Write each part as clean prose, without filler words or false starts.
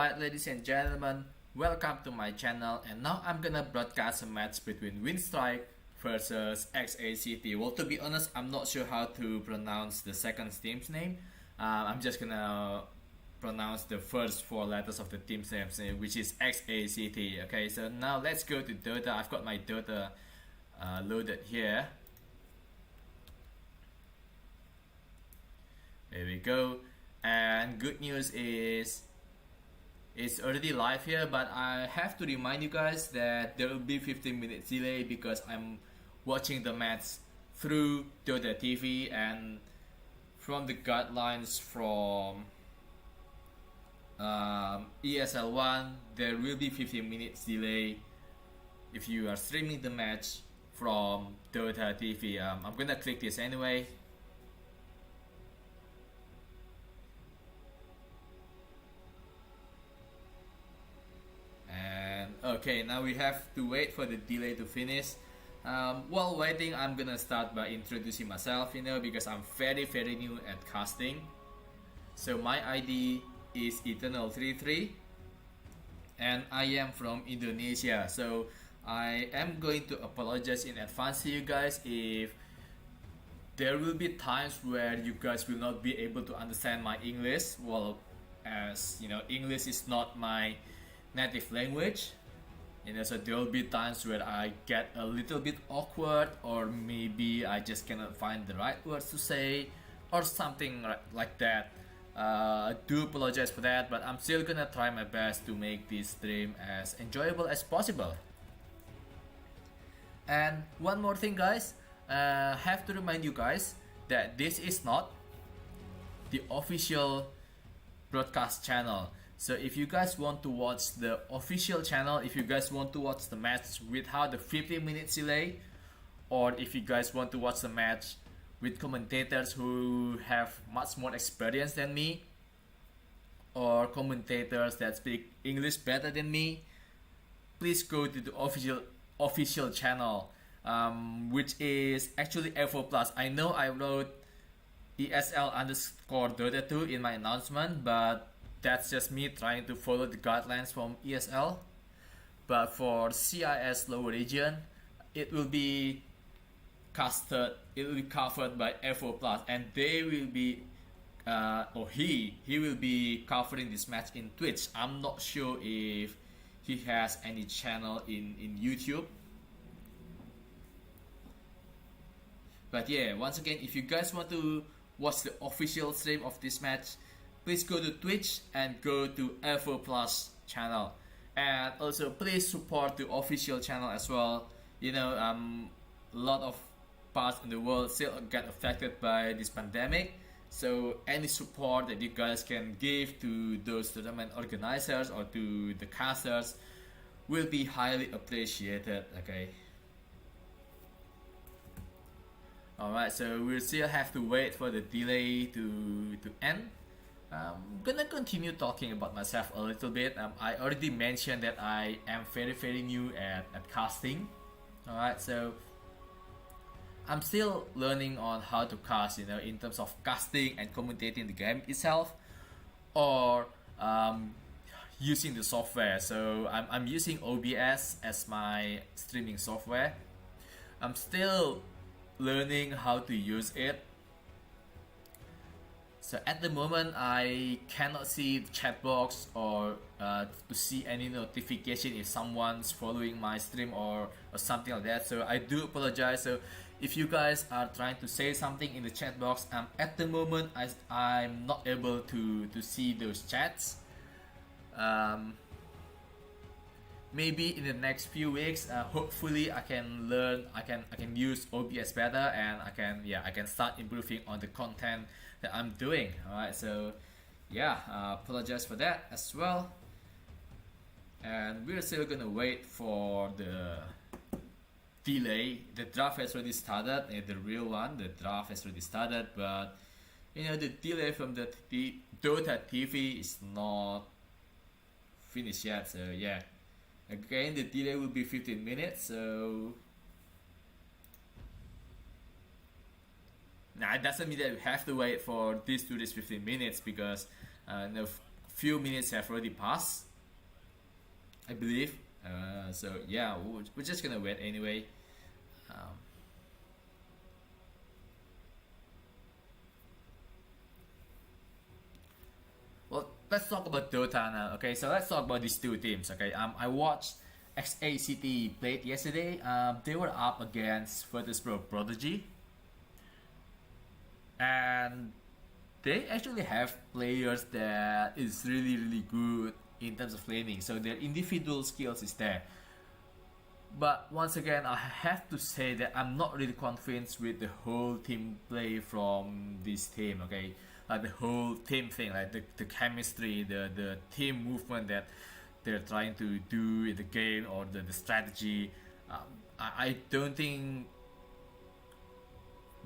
Alright, ladies and gentlemen, welcome to my channel, and now I'm gonna broadcast a match between Winstrike versus XactjlepbI. Well, to be honest, I'm not sure how to pronounce the second team's name. I'm just gonna pronounce the first four letters of the team's name, which is XactjlepbI. Okay, so now let's go to Dota. I've got my Dota loaded here. There we go. And good news is it's already live here, but I have to remind you guys that there will be 15 minutes delay because I'm watching the match through Dota TV, and from the guidelines from ESL One, there will be 15 minutes delay if you are streaming the match from Dota TV. I'm gonna click this anyway. Okay, now we have to wait for the delay to finish. While waiting, I'm gonna start by introducing myself, because I'm very new at casting. So my ID is Eternal33 and I am from Indonesia. So I am going to apologize in advance to you guys if there will be times where you guys will not be able to understand my English. Well, as you know, English is not my native language, so there will be times where I get a little bit awkward, or maybe I just cannot find the right words to say or something like that. I do apologize for that, but I'm still gonna try my best to make this stream as enjoyable as possible. And one more thing, guys, have to remind you guys that this is not the official broadcast channel. So if you guys want to watch the official channel, if you guys want to watch the match without the 15 minutes delay, or if you guys want to watch the match with commentators who have much more experience than me, or commentators that speak English better than me, please go to the official channel, which is actually F4+. I know I wrote ESL_Dota2 in my announcement, but that's just me trying to follow the guidelines from ESL. But for CIS lower region, it will be covered by F4+, and they will be he will be covering this match in Twitch. I'm not sure if he has any channel in YouTube. But yeah, once again, if you guys want to watch the official stream of this match, please go to Twitch and go to F4+ channel. And also please support the official channel as well. A lot of parts in the world still get affected by this pandemic. So any support that you guys can give to those tournament organizers or to the casters will be highly appreciated, okay? Alright, so we'll still have to wait for the delay to end. I'm gonna continue talking about myself a little bit. I already mentioned that I am very new at casting. Alright, so I'm still learning on how to cast, in terms of casting and commentating the game itself, or using the software. So I'm using OBS as my streaming software. I'm still learning how to use it. So at the moment, I cannot see the chat box or to see any notification if someone's following my stream or something like that. So I do apologize. So if you guys are trying to say something in the chat box, at the moment I'm not able to see those chats. Maybe in the next few weeks, hopefully I can use OBS better, and I can start improving on the content that I'm doing. Alright, so yeah, apologize for that as well. And we're still gonna wait for the delay. The draft has already started, the real one. The draft has already started, but the delay from the Dota TV is not finished yet. So yeah. Again, the delay will be 15 minutes, so now it doesn't mean that we have to wait for this 15 minutes, because few minutes have already passed, I believe. So yeah, we're just gonna wait anyway. Well, let's talk about Dota now. Okay, so let's talk about these two teams. Okay, I watched XactjlepbI played yesterday. They were up against Pro Prodigy, and they actually have players that is really good in terms of laning. So their individual skills is there. But once again, I have to say that I'm not really convinced with the whole team play from this team. Okay, like the whole team thing, like the chemistry, the team movement that they're trying to do in the game, or the strategy. I don't think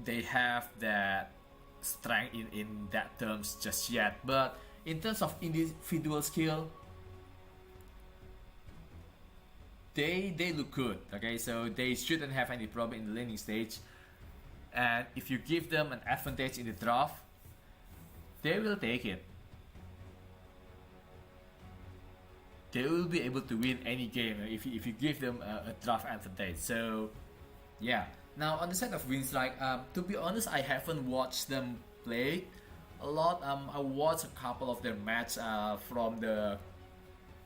they have that strength in that terms just yet. But in terms of individual skill, they look good. Okay, so they shouldn't have any problem in the laning stage, and if you give them an advantage in the draft, they will take it. They will be able to win any game if you give them a draft advantage. So yeah. Now on the side of Winstrike, to be honest, I haven't watched them play a lot. I watched a couple of their match from the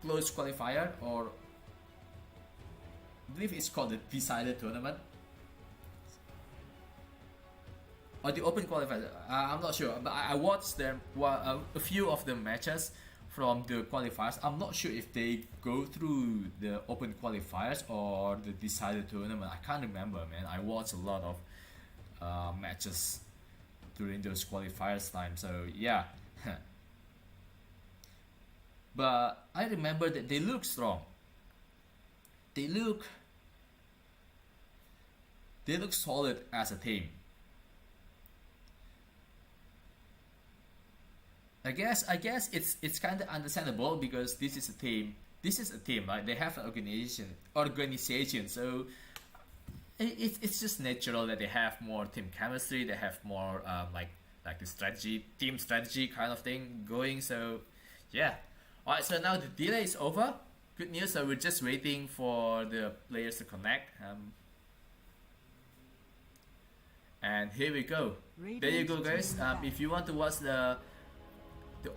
close qualifier, or I believe it's called the decided tournament, or the open qualifier. I'm not sure, but I watched them a few of the matches from the qualifiers. I'm not sure if they go through the open qualifiers or the decided tournament. I can't remember, man. I watched a lot of matches during those qualifiers time. So yeah, but I remember that they look strong. They look solid as a team. I guess it's kind of understandable, because this is a team. Right? They have an organization. So it's just natural that they have more team chemistry. They have more like the team strategy kind of thing going. So yeah. All right. So now the delay is over. Good news. So we're just waiting for the players to connect. And here we go. There you go, guys. If you want to watch the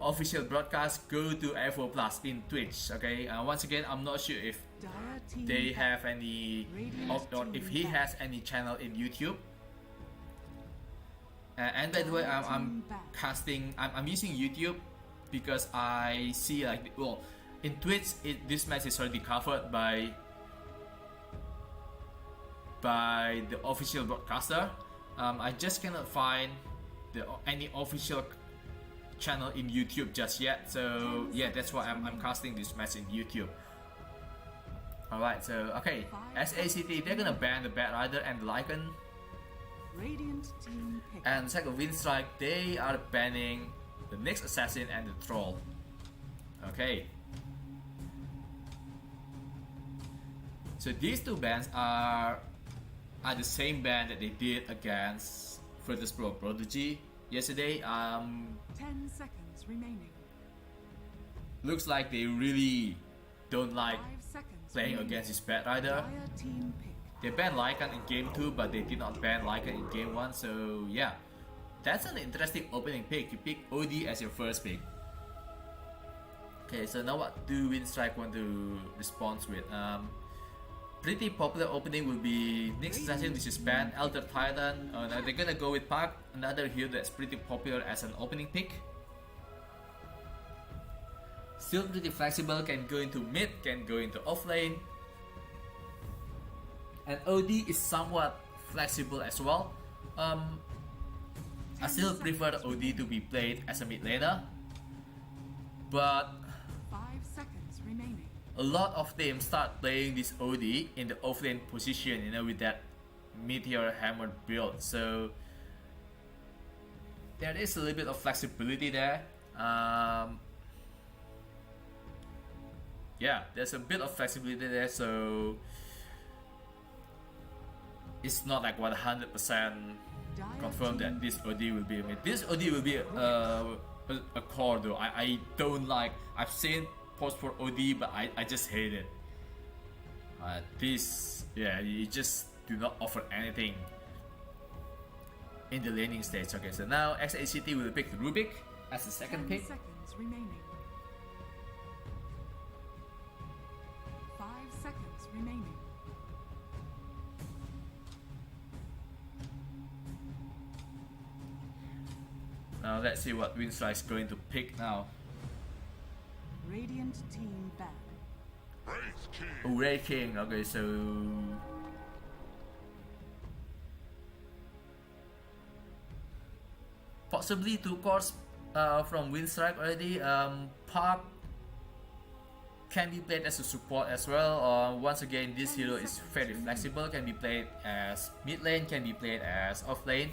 official broadcast, go to Airflow Plus in Twitch. Okay, once again, I'm not sure if they have any, or if he has any channel in YouTube. And by the way, I'm using YouTube because I see, like, well, in Twitch this match is already covered by the official broadcaster. I just cannot find any official channel in YouTube just yet, so yeah, that's why I'm casting this match in YouTube. Alright, so okay, XactjlepbI, they're gonna ban the Bat Rider and the Lycan, and second Winstrike, they are banning the Next Assassin and the Troll. Okay, so these two bans are the same ban that they did against Pro Prodigy yesterday. 10 seconds remaining. Looks like they really don't like playing against this Bat Rider. They banned Lycan in game 2, but they did not ban Lycan in game 1. So yeah, that's an interesting opening pick. You pick OD as your first pick. Okay, so now what do Winstrike want to respond with? Pretty popular opening will be Next Assassin, which is banned, Elder Titan. Now they're gonna go with Park, another hero that's pretty popular as an opening pick. Still pretty flexible, can go into mid, can go into offlane. And OD is somewhat flexible as well. I still prefer OD to be played as a mid laner, but 5 seconds remaining. a lot of teams start playing this OD in the offlane position, you know, with that Meteor Hammer build. So there is a little bit of flexibility there. Yeah, there's a bit of flexibility there, so it's not like 100% confirmed that this OD will be mid. This OD will be a core though. I don't like. I've seen post for OD, but I just hate it. This, yeah, you just do not offer anything in the laning stage. Okay, so now XACT will pick Rubik as the second 10 pick. seconds remaining. 5 seconds remaining. Now let's see what Winstrike is going to pick now. Radiant team ban. Ray King. Okay, so possibly 2 cores from Winstrike already. Park can be played as a support as well. Once again, this hero is very flexible, can be played as mid lane, can be played as off lane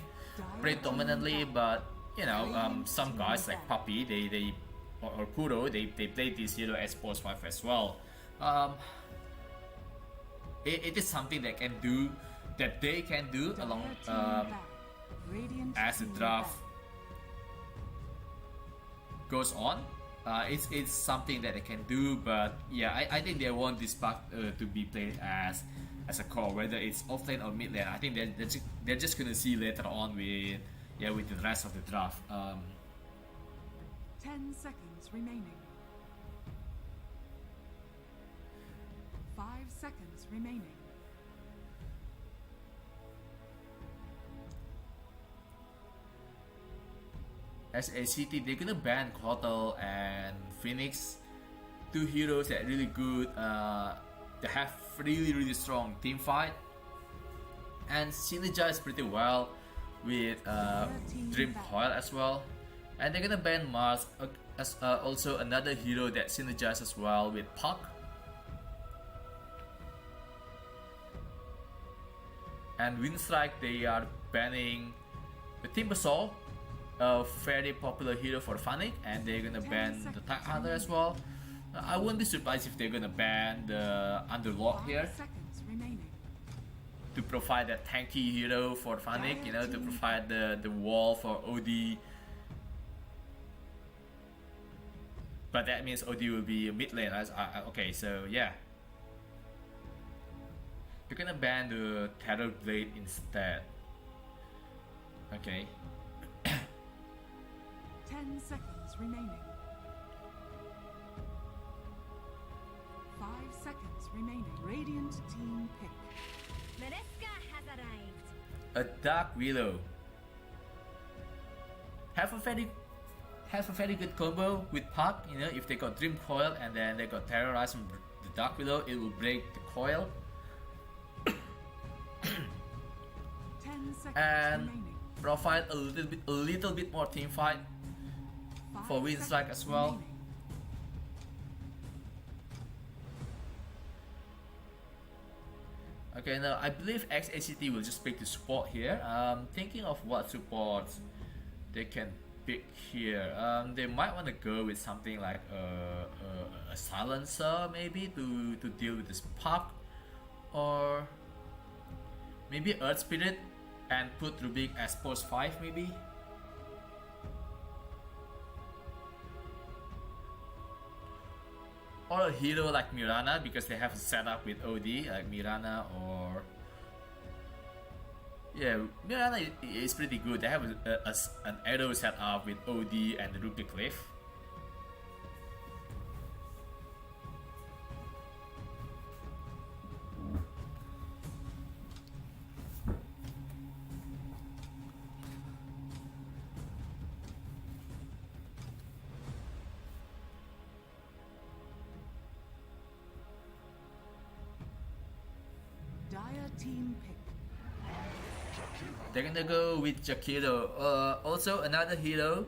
predominantly, but you know, some guys like Puppy, they or Kuro, they play this hero as post 5 as well. It is something that they can do along as the draft goes on. It's something that they can do, but yeah, I think they want this pack to be played as a core, whether it's offlane or mid lane. I think they're just gonna see later on with the rest of the draft. 10 seconds remaining. 5 seconds remaining. As a city, they're gonna ban Kotal and Phoenix, 2 heroes that are really good. They have really strong team fight and synergize pretty well with Dream Coil as well. And they're gonna ban Mars as also another hero that synergizes as well with Puck. And Winstrike, they are banning the Timbersaw, a very popular hero for Fnatic, and they're gonna ban the Tag Hunter as well. I wouldn't be surprised if they're gonna ban the Underlord here to provide that tanky hero for Fnatic, you know, to provide the wall for OD. But that means OD will be a mid lane. Okay, so yeah. You're gonna ban the Terror Blade instead. Okay. 10 seconds remaining. 5 seconds remaining. Radiant team pick. Mareska has arrived. A Dark Willow. Have a very good combo with Puck. You know, if they got Dream Coil and then they got Terrorize from the Dark Willow, it will break the coil. 10 seconds And remaining. provide a little bit more team fight for Winstrike as well. Remaining. Okay, now I believe XACT will just pick the support here. Thinking of what supports they can pick here. They might want to go with something like a silencer maybe to deal with this Puck, or maybe Earth Spirit and put Rubik as post 5 maybe. Or a hero like Mirana, because they have a setup with OD like Mirana, or yeah, Mirana is pretty good. They have an arrow setup with OD and the Rubik Cliff. Dire team pick. They're gonna go with Jakiro. Also another hero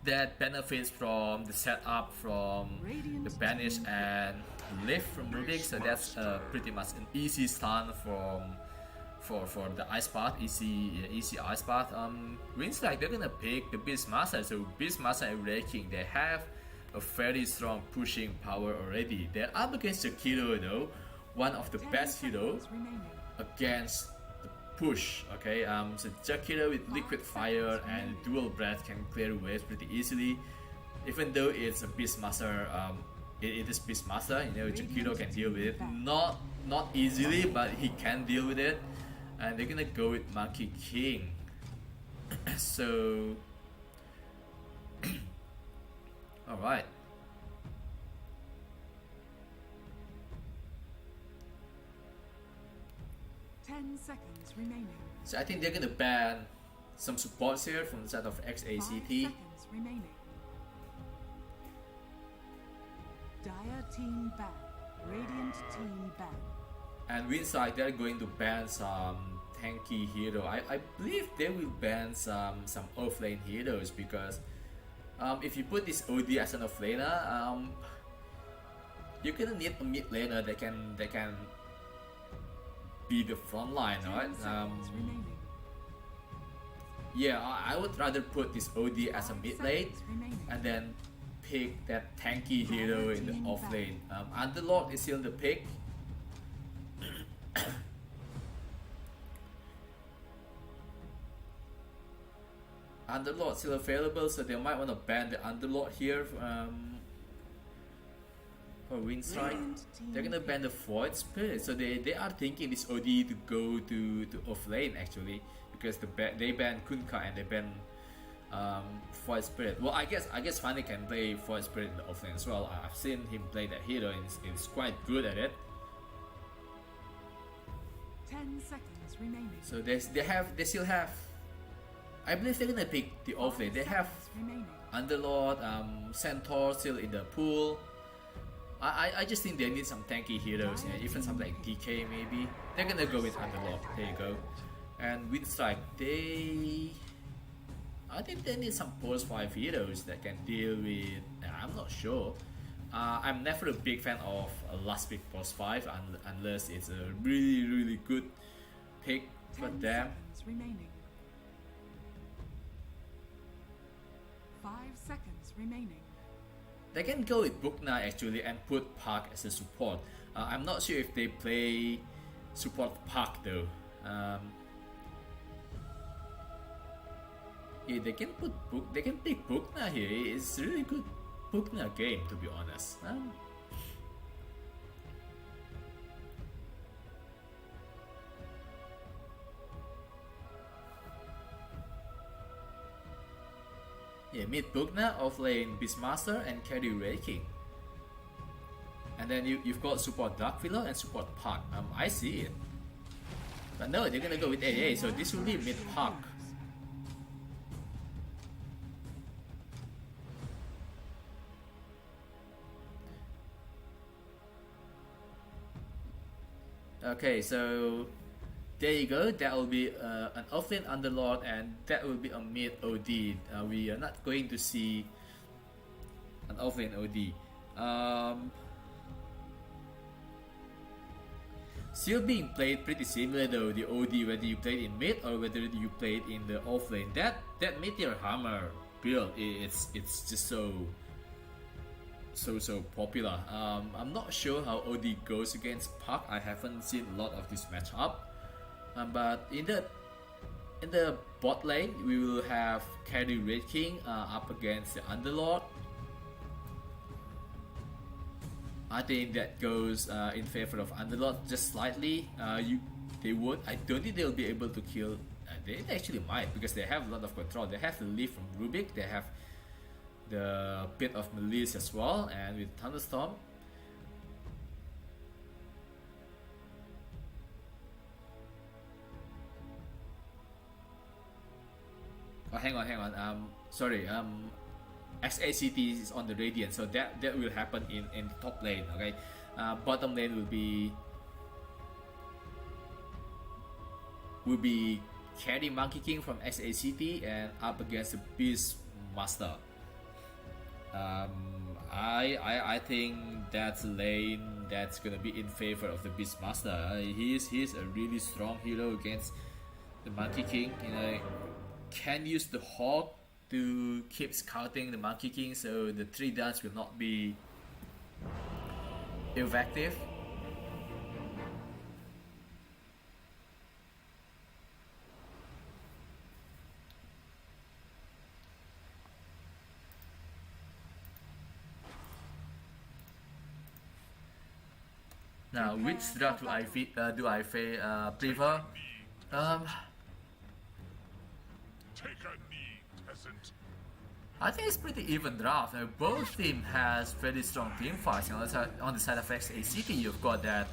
that benefits from the setup from the Banish and Lift from Rubik, so that's pretty much an easy stun for the Ice Path, easy Ice Path. Winstrike, they're gonna pick the Beastmaster, so Beastmaster and Raking, they have a very strong pushing power already. They're up against Jakiro though, one of the 10 best hero seconds remaining. against the push. Okay, so Jakiro with liquid fire and dual breath can clear waves pretty easily. even though it's a Beastmaster, it is Beastmaster, you know, Jakiro can deal with it. Not easily, but he can deal with it. And they're gonna go with Monkey King. So, alright. Seconds remaining. So I think they're gonna ban some supports here from the side of 5 XACT. seconds remaining. Dire team ban. Radiant team ban. And Winstrike, they're going to ban some tanky hero. I believe they will ban some offlane heroes because if you put this OD as an offlaner, you're gonna need a mid laner that can be the front line, right? Yeah, I would rather put this OD as a mid lane and then pick that tanky hero in the off lane. Underlord is still the pick. Underlord still available, so they might want to ban the Underlord here for Winstrike. They're gonna ban the Void Spirit, so they are thinking this OD to go to off lane actually, because they ban Kunkka and they ban Void Spirit. Well, I guess Fanny can play Void Spirit in the off lane as well. I've seen him play that hero and he's quite good at it. 10 seconds remaining. So they still have. I believe they're gonna pick the off lane. They have Underlord, Centaur still in the pool. I just think they need some tanky heroes, yeah, even something like DK maybe. They're gonna go with Underlord. There you go. And Winstrike, I think they need some post 5 heroes that can deal with. I'm not sure. I'm never a big fan of a last pick post 5 unless it's a really good pick for them. Remaining. 5 seconds remaining. They can go with Bukna actually and put Park as a support. I'm not sure if they play support Park though. Yeah, they can pick Bukna here. It's a really good Bukna game, to be honest. Yeah, mid Bukna, off lane Beastmaster, and carry Raking. And then you've got support Darkfiller and support Park. I see it. But no, they're gonna go with AA, so this will be mid Park. Okay, so there you go. That will be an offlane Underlord, and that will be a mid OD. We are not going to see an offlane OD. Still being played pretty similar though, the OD, whether you played in mid or whether you played in the offlane. That Meteor Hammer build, it's just so popular. I'm not sure how OD goes against Park. I haven't seen a lot of this matchup. But in the bot lane, we will have carry Red King up against the Underlord. I think that goes in favor of Underlord just slightly. I don't think they'll be able to kill. They actually might, because they have a lot of control. They have the leaf from Rubik. They have the Pit of Malice as well, and with Thunderstorm. Oh, hang on. Sorry. XACT is on the Radiant, so that will happen in the top lane. Okay, bottom lane will be carry Monkey King from XACT and up against the Beast Master. I think that's lane that's gonna be in favor of the Beastmaster. He's a really strong hero against the Monkey King. You know, can use the Hawk to keep scouting the Monkey King, so the 3 dance will not be effective. Now, which draft prefer? Take a knee, peasant. I think it's pretty even draft. Both teams has very strong team fights. On the side of XACT, you've got that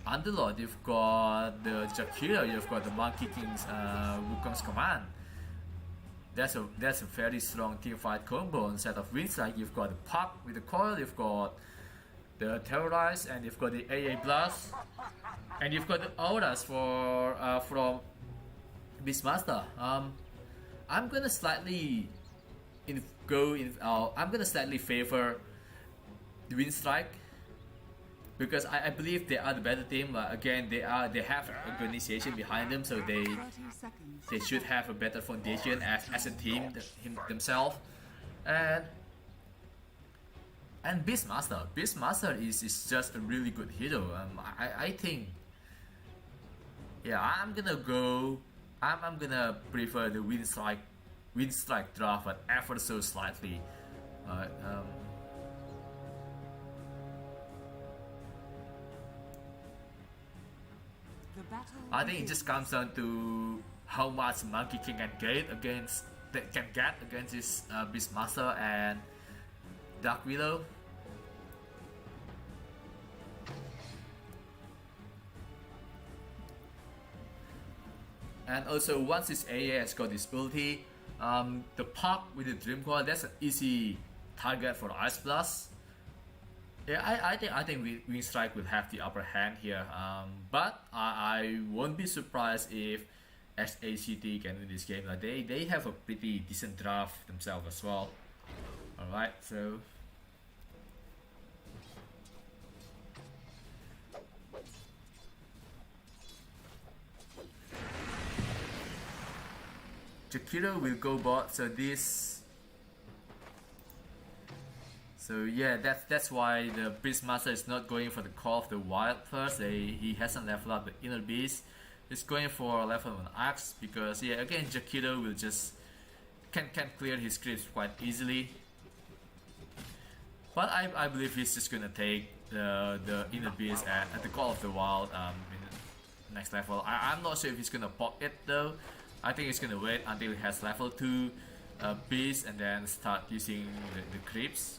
Underlord, you've got the Jakira, you've got the Monkey King's Wukong's Command. That's a very strong team fight combo. On the side of Winstrike, you've got the Puck with the Coil, you've got the Terrorize, and you've got the AA Blast, and you've got the Auras for from Beastmaster. I'm gonna slightly I'm gonna slightly favor the Winstrike because I believe they are the better team. Again, they have organization behind them, so 30 seconds. they should have a better foundation as a team themselves. And Beastmaster is just a really good hero. I think, yeah, I'm gonna prefer the Winstrike draft, but ever so slightly. The battle I think it just comes down to how much Monkey King can get against this Beastmaster and Dark Widow. And also, once this AA has got this ulti, the Puck with the Dream Coil, that's an easy target for Ice Blast. Yeah, I think Winstrike will have the upper hand here. But I won't be surprised if XACT can win this game. They have a pretty decent draft themselves as well. Alright, so Jakiro will go bot, so yeah, that's why the Beastmaster is not going for the Call of the Wild first. He hasn't leveled up the Inner Beast. He's going for level 1 Axe because, yeah, again, Jakiro will just can clear his creeps quite easily. But I believe he's just gonna take the Inner Beast at the Call of the Wild in the next level. I'm not sure if he's gonna pop it though. I think he's gonna wait until he has level 2 Beast and then start using the creeps.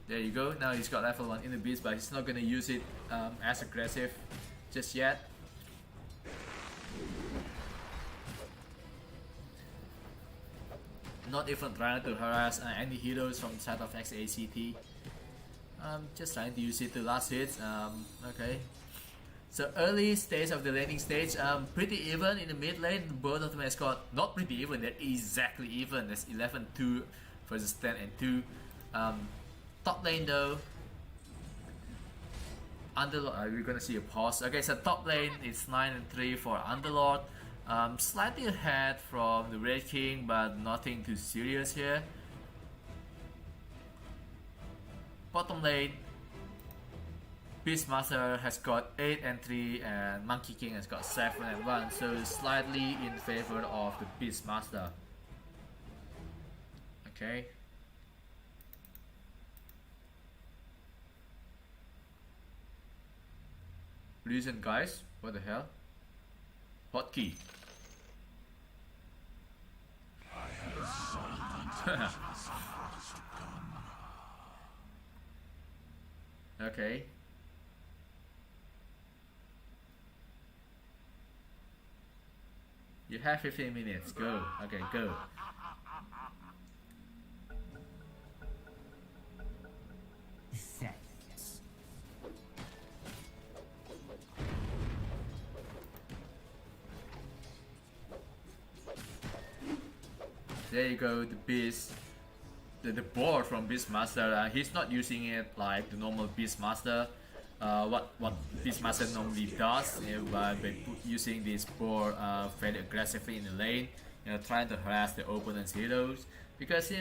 There you go, now he's got level 1 in the beast, but he's not gonna use it as aggressive just yet. Not even trying to harass any heroes from the side of XACT. Just trying to use it to last hits. Okay. So early stage of the laning stage, pretty even in the mid lane. Both of them has got, not pretty even, they're exactly even. There's 11-2 versus 10 and 2. Top lane though, Underlord, we're gonna see a pause. Okay, so top lane it's 9-3 for Underlord. Slightly ahead from the Red King, but nothing too serious here. Bottom lane, Beastmaster has got 8-3 and Monkey King has got 7-1, so slightly in favor of the Beastmaster. Okay. Listen guys, what the hell? Hotkey. Okay. You have 15 minutes, go. Okay, go. There you go, the beast, the board from Beastmaster. He's not using it like the normal Beastmaster. What Beastmaster normally does by using this board very aggressively in the lane, trying to harass the opponent's heroes. because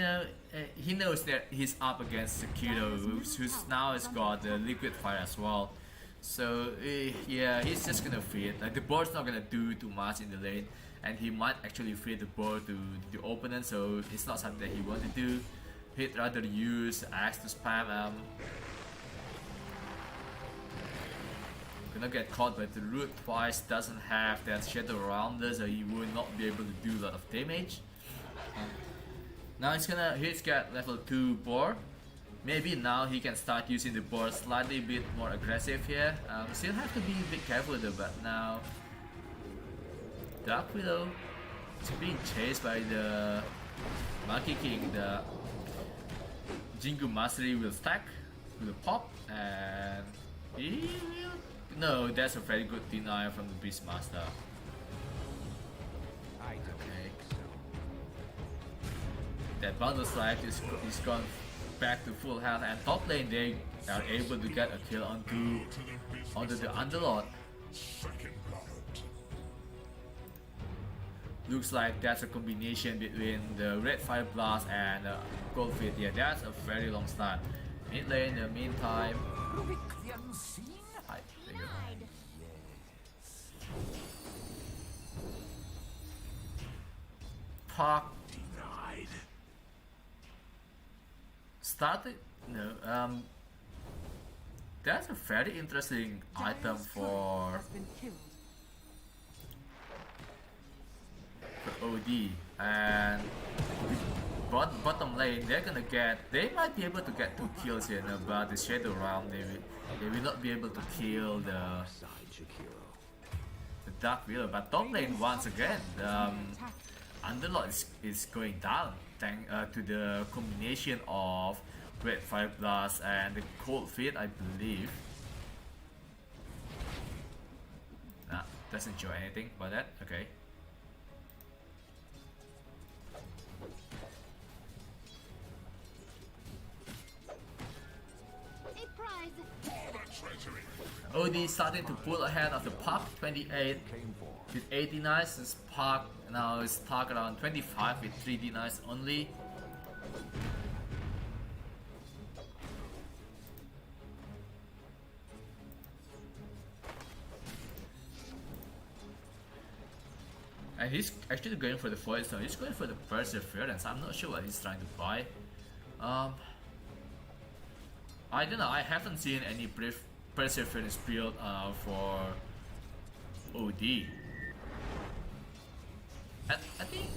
he knows that he's up against Sekiro, who's now has got the liquid fire as well. So yeah, he's just gonna feed. Like the board's not gonna do too much in the lane, and he might actually feed the board to the opponent. So it's not something that he wants to do. He'd rather use axe to spam. Gonna get caught by the root twice. Doesn't have that shadow around us, so he will not be able to do a lot of damage. Now he's got level 2 board. Maybe now he can start using the board slightly bit more aggressive here. Still have to be a bit careful though, but now Dark Widow is being chased by the Monkey King. The Jingu Mastery will stack, will pop, and he will... No, that's a very good denial from the Beastmaster. Okay. That bundle strike is gone back to full health, and top lane they are able to get a kill onto the Underlord. Looks like that's a combination between the Red Fire Blast and Cold Feet. Yeah, that's a very long start. Mid lane, in the meantime. Hi, there you go. Park started. No, that's a very interesting item for OD, and bottom lane they might be able to get 2 kills here, but the shadow round they will not be able to kill the Dark Widow. But top lane once again, Underlord is going down thanks to the combination of Red Fire Blast and the Cold Feet, I believe. Nah, doesn't show anything about that. Okay. OD starting to pull ahead of the Puck, 28 with 80 nice. This Puck now is target around 25 with 3D nice only. And he's actually going for the Void Stone. He's going for the Perseverance. I'm not sure what he's trying to buy. I don't know. I haven't seen any Perseverance build for OD. I think,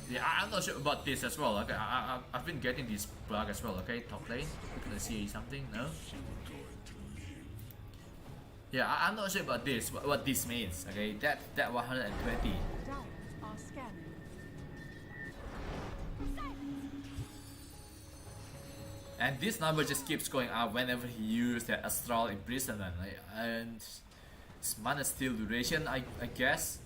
yeah, I'm not sure about this as well. Okay, I've been getting this bug as well. Okay, top lane. We're gonna see something. No. Yeah, I'm not sure about this. What this means. Okay, that 120. And this number just keeps going up whenever he uses that Astral Imprisonment, and it's mana steal duration, I guess.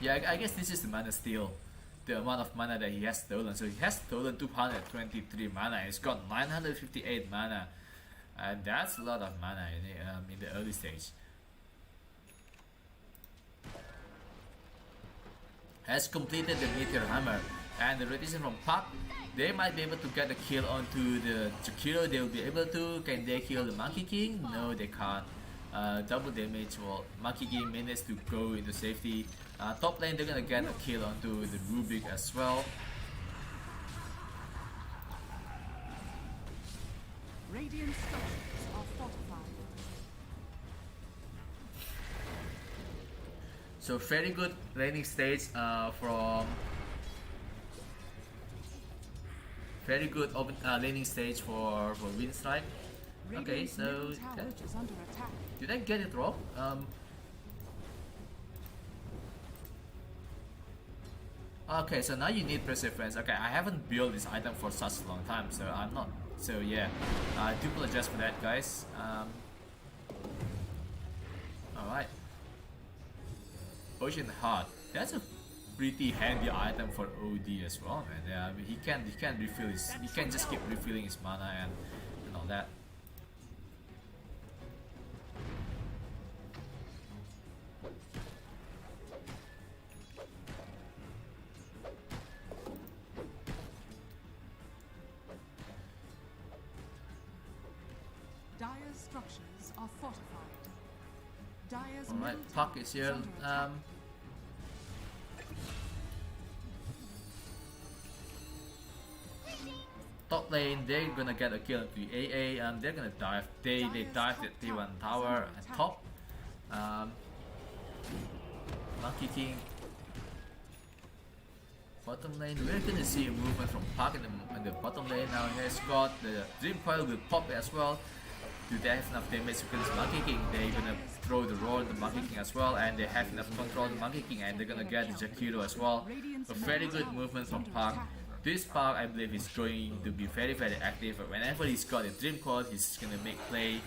Yeah, I guess this is the mana steal, the amount of mana that he has stolen. So he has stolen 223 mana. He's got 958 mana, and that's a lot of mana in the early stage. Has completed the Meteor Hammer. And the rotation from Puck, they might be able to get a kill onto the Sekiro. They will be able to. Can they kill the Monkey King? No, they can't. Double damage. Well, Monkey King manages to go into safety. Top lane, they're gonna get a kill onto the Rubik as well. Radiant structures are fortified. So very good laning stage from. Very good open laning stage for Winstrike. Okay, so did I get it wrong? Okay, so now you need Perseverance. Okay, I haven't built this item for such a long time, so I'm not. So yeah, I do apologize for that, guys. All right, Ocean Heart. That's a pretty handy item for OD as well, man. Yeah, I mean, he can refill his, he can just keep refilling his mana and all that. Dire's structures are fortified. Dire's Alright, middle Puck tower is here. under attack. Top lane, they're gonna get a kill into the AA. They're gonna dive. They dive the T1 tower at top. Monkey King. Bottom lane, we're gonna see a movement from Puck in the bottom lane. Now he's got the Dream Coil will pop as well. Do they have enough damage to kill this Monkey King? They're gonna throw the roll on the Monkey King as well, and they have enough control on the Monkey King, and they're gonna get the Jakiro as well. A very good movement from Puck. This Puck, I believe, is going to be very active. Whenever he's got a Dream Coil, he's gonna make play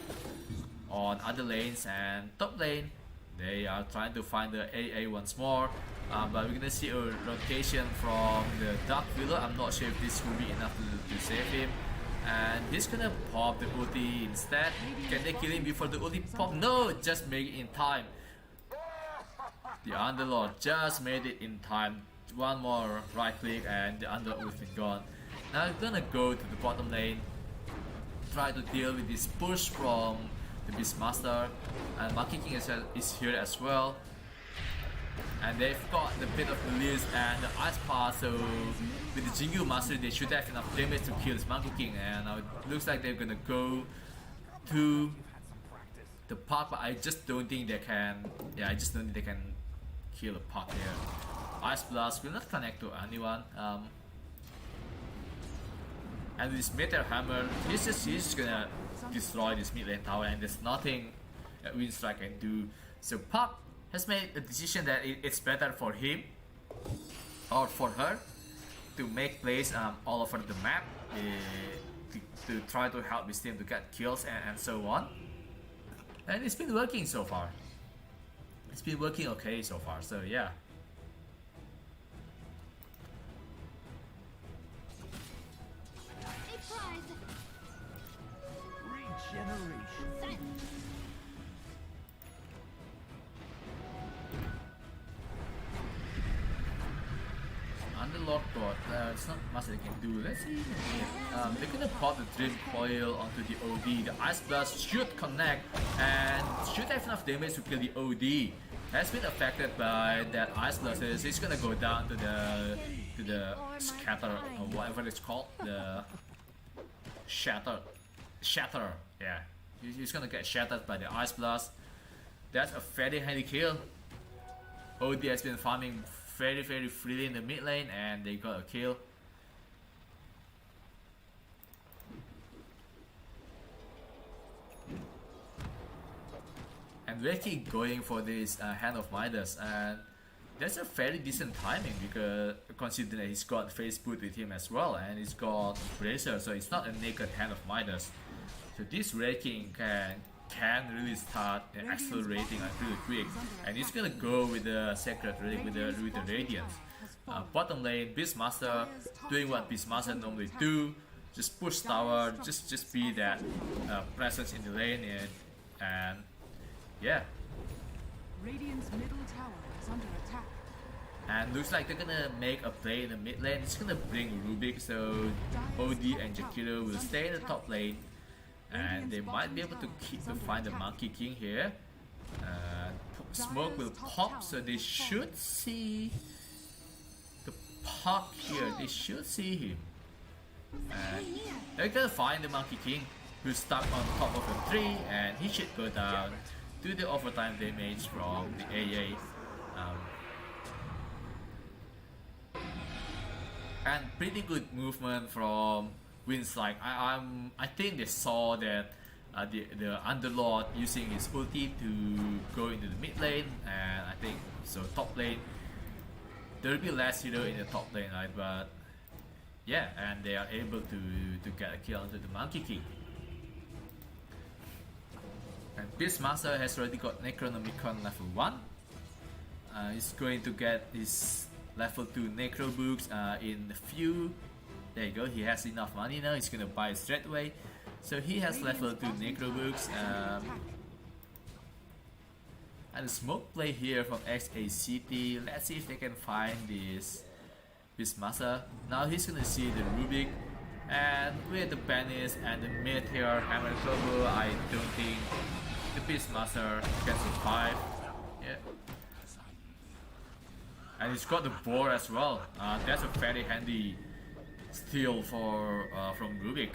on other lanes. And top lane, they are trying to find the AA once more. But we're gonna see a rotation from the Dark Wheeler. I'm not sure if this will be enough to save him. And he's gonna pop the ulti instead. Can they kill him before the ulti pop? No, just make it in time. The Underlord just made it in time. One more right click and the Underlord will be gone. Now we're gonna go to the bottom lane. Try to deal with this push from the Beastmaster. And Monkey King is here as well. And they've got the bit of the list and the Ice Pass, so with the Jingu Master they should have enough damage to kill this Monkey King. And now it looks like they're gonna go to the Puck, but I just don't think they can. Yeah, I just don't think they can kill a Puck here. Ice Blast will not connect to anyone. And this Meteor Hammer, he's just gonna destroy this mid lane tower, and there's nothing that Winstrike can do. So Puck has made a decision that it's better for him or for her to make plays all over the map, to try to help his team to get kills and so on. And it's been working so far. It's been working okay so far, so yeah. Underlord God, it's not much they can do. Let's see. They're gonna pop the Dream Coil onto the OD. The Ice Blast should connect and should have enough damage to kill the OD. Has been affected by that Ice Blast. He's gonna go down to the scatter or whatever it's called. The shatter. Yeah, he's gonna get shattered by the Ice Blast. That's a very handy kill. OD has been farming very freely in the mid lane, and they got a kill. And we're keep going for this Hand of Midas, and that's a very decent timing because considering that he's got Face Boot with him as well, and he's got Bracer, so it's not a naked Hand of Midas. So this raking can really start accelerating really quick, and he's gonna go with the Sacred Relic with the Radiance. Bottom lane, Beastmaster doing what Beastmaster normally do, just push tower, just be that presence in the lane, and yeah. Radiant's middle tower is under attack. And looks like they're gonna make a play in the mid lane. It's gonna bring Rubik, so OD and Jakiro will stay in the top lane. And they might be able to find the Monkey King here. Smoke will pop, so they should see the Puck here. They should see him. And they're gonna find the Monkey King, who's stuck on top of a tree, and he should go down to the overtime damage from the AA. And pretty good movement from Winstrike. I think they saw that the Underlord using his ulti to go into the mid lane, and I think so top lane there will be less hero in the top lane, right? But yeah, and they are able to get a kill onto the Monkey King. And Beastmaster has already got Necronomicon level 1. He's going to get his level 2 Necro books in a few. There you go, he has enough money now, he's gonna buy it straight away. So he has level 2 Necro books. And a smoke play here from XactjlepbI. Let's see if they can find this Beastmaster. Now he's gonna see the Rubik. And with the banish and the meteor hammer combo, I don't think the Beastmaster can survive. Yeah. And he's got the boar as well. That's a very handy steal for from Rubik.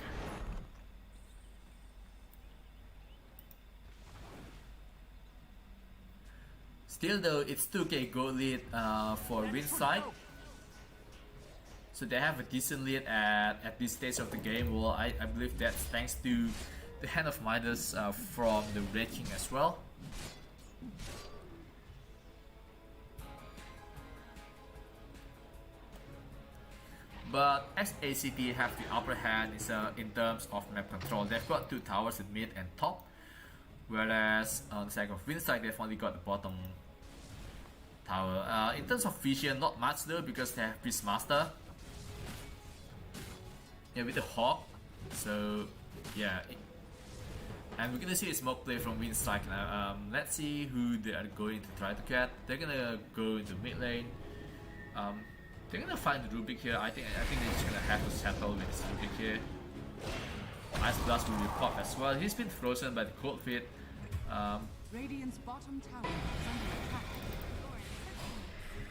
Still though, it's 2k gold lead for Winstrike. So they have a decent lead at this stage of the game. Well, I believe that's thanks to the Hand of Midas from the Red King as well. But XACT have the upper hand in terms of map control. They've got 2 towers in mid and top, whereas on the side of Winstrike they've only got the bottom tower. In terms of vision, not much though, because they have Beastmaster. Yeah, with the Hawk. So yeah, and we're gonna see a smoke play from Winstrike now. Let's see who they are going to try to get. They're gonna go into mid lane. They're gonna find the Rubik here. I think they're just gonna have to settle with this Rubik here. Ice Blast will be popped as well. He's been frozen by the cold feet. Radiant's bottom tower is under attack.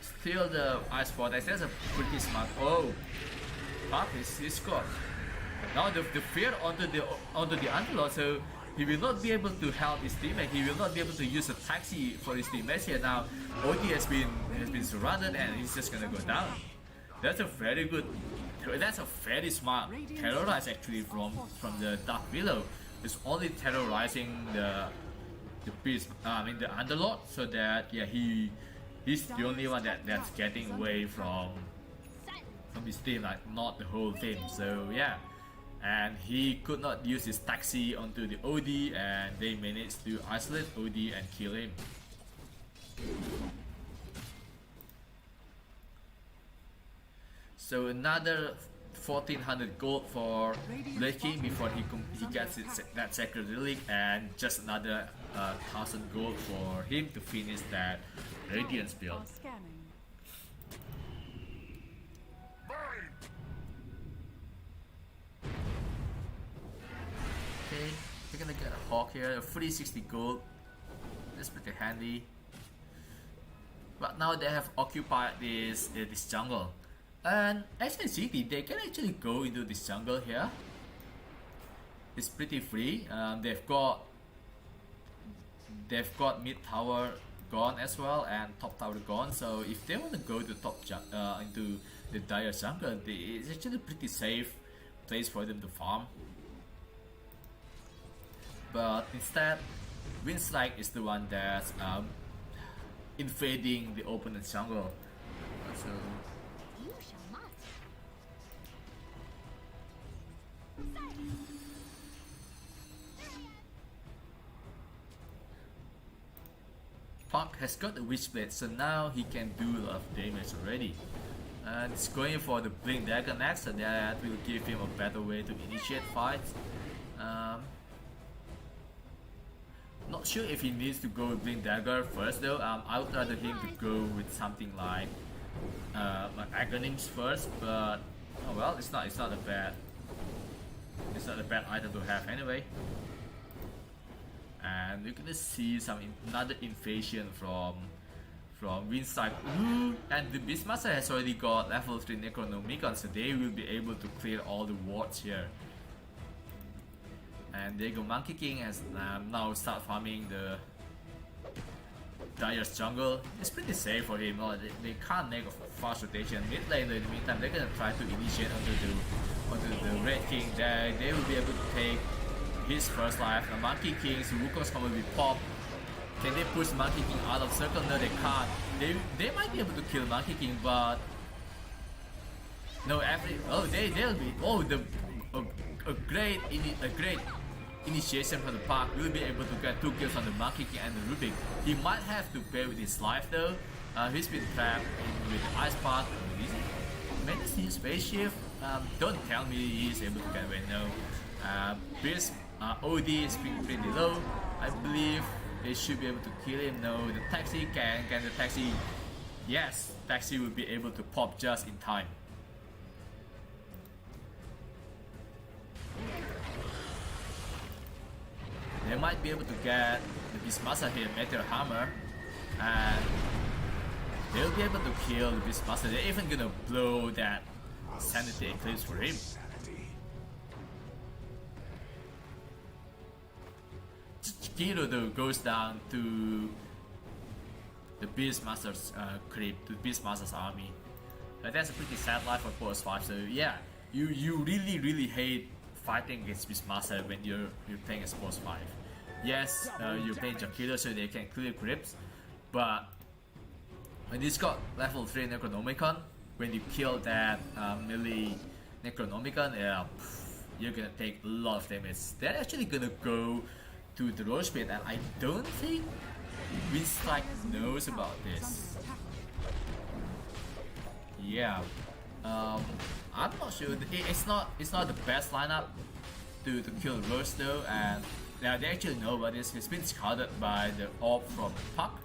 Still the Ice Vortex. That's a pretty smart. Oh, Pop is scored. Now the fear onto the Underlord, so he will not be able to help his teammate. He will not be able to use a taxi for his teammates here. Now OD has been surrounded and he's just gonna go down. That's a very good. That's a very smart terrorize actually from the Dark Willow. It's only terrorizing the beast. The Underlord, so that yeah he's the only one that's getting away from his team, like not the whole team. So yeah. And he could not use his taxi onto the OD, and they managed to isolate OD and kill him. So another 1400 gold for Red King before he gets that sacred relic, and just another 1000 gold for him to finish that Radiance build. Okay, we're gonna get a Hawk here, a 360 gold. That's pretty handy. But now they have occupied this jungle, and XACT they can actually go into this jungle here. It's pretty free. They've got mid tower gone as well and top tower gone. So if they want to go to into the Dire jungle, it's actually a pretty safe place for them to farm. But instead, Winstrike is the one that's invading the opponent's jungle. So You shall not. Puck has got the Witchblade, so now he can do a lot of damage already. And it's going for the Blink Dagger next, so that will give him a better way to initiate fights. Not sure if he needs to go with Blink Dagger first though. I would rather him to go with something like Aghanim's first, but oh well, it's not a bad item to have anyway. And you're gonna see another invasion from Winstrike. And the Beastmaster has already got level 3 Necronomicon, so they will be able to clear all the wards here. And there you go, Monkey King has now start farming the Dire's jungle. It's pretty safe for him. They can't make a fast rotation. Mid lane, in the meantime, they're gonna try to initiate onto the Red King. They will be able to take his first life. The Monkey King's Wukong's combo will be popped. Can they push Monkey King out of circle? No, they can't. They might be able to kill Monkey King, but no. They'll be a great initiation from the Park. Will be able to get 2 kills on the Monkey King and the Rubik. He might have to pay with his life though. He's been trapped with the Ice Path. Managed his phase shift. Don't tell me he's able to get away. No. Beast OD is pretty low. I believe they should be able to kill him. No, the taxi can the taxi? Yes, taxi will be able to pop just in time. might be able to get the Beastmaster here, Meteor Hammer, and they'll be able to kill the Beastmaster. They're even gonna blow that Sanity Eclipse for him. Kiro though goes down to the Beastmaster's creep, to Beastmaster's army. That's a pretty sad life for post 5. So yeah, you really hate fighting against Beastmaster when you're playing as post 5. Yes, you're playing Jakiro so they can clear creeps, but when he's got level 3 Necronomicon, when you kill that melee Necronomicon, yeah, you're gonna take a lot of damage. They're actually gonna go to the Roach Pit, and I don't think Winstrike knows about this. Yeah, I'm not sure. It's not the best lineup to kill Roach though, and yeah, they actually know about this. He's been scouted by the orb from Puck,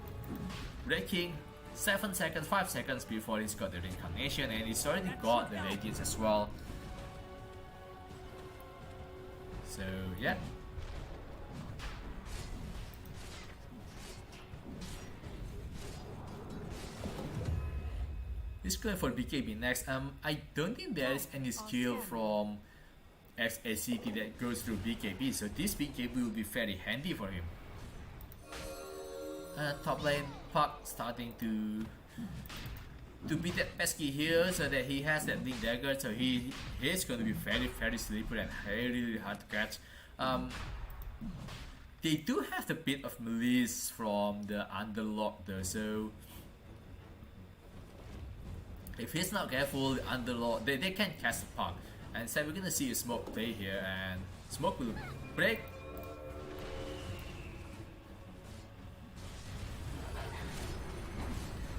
breaking 7 seconds, 5 seconds before he's got the reincarnation, and he's already got the Radiance as well. So yeah. He's going for BKB next. I don't think there is any skill from XACT that goes through BKB, so this BKB will be very handy for him. Top lane, Puck starting to beat that pesky here so that he has that Blink Dagger, so he's going to be very slippery and really hard to catch. They do have the bit of melee from the Underlock though, so if he's not careful, the Underlord, they can cast the Puck. And so we're gonna see a Smoke play here, and Smoke will break.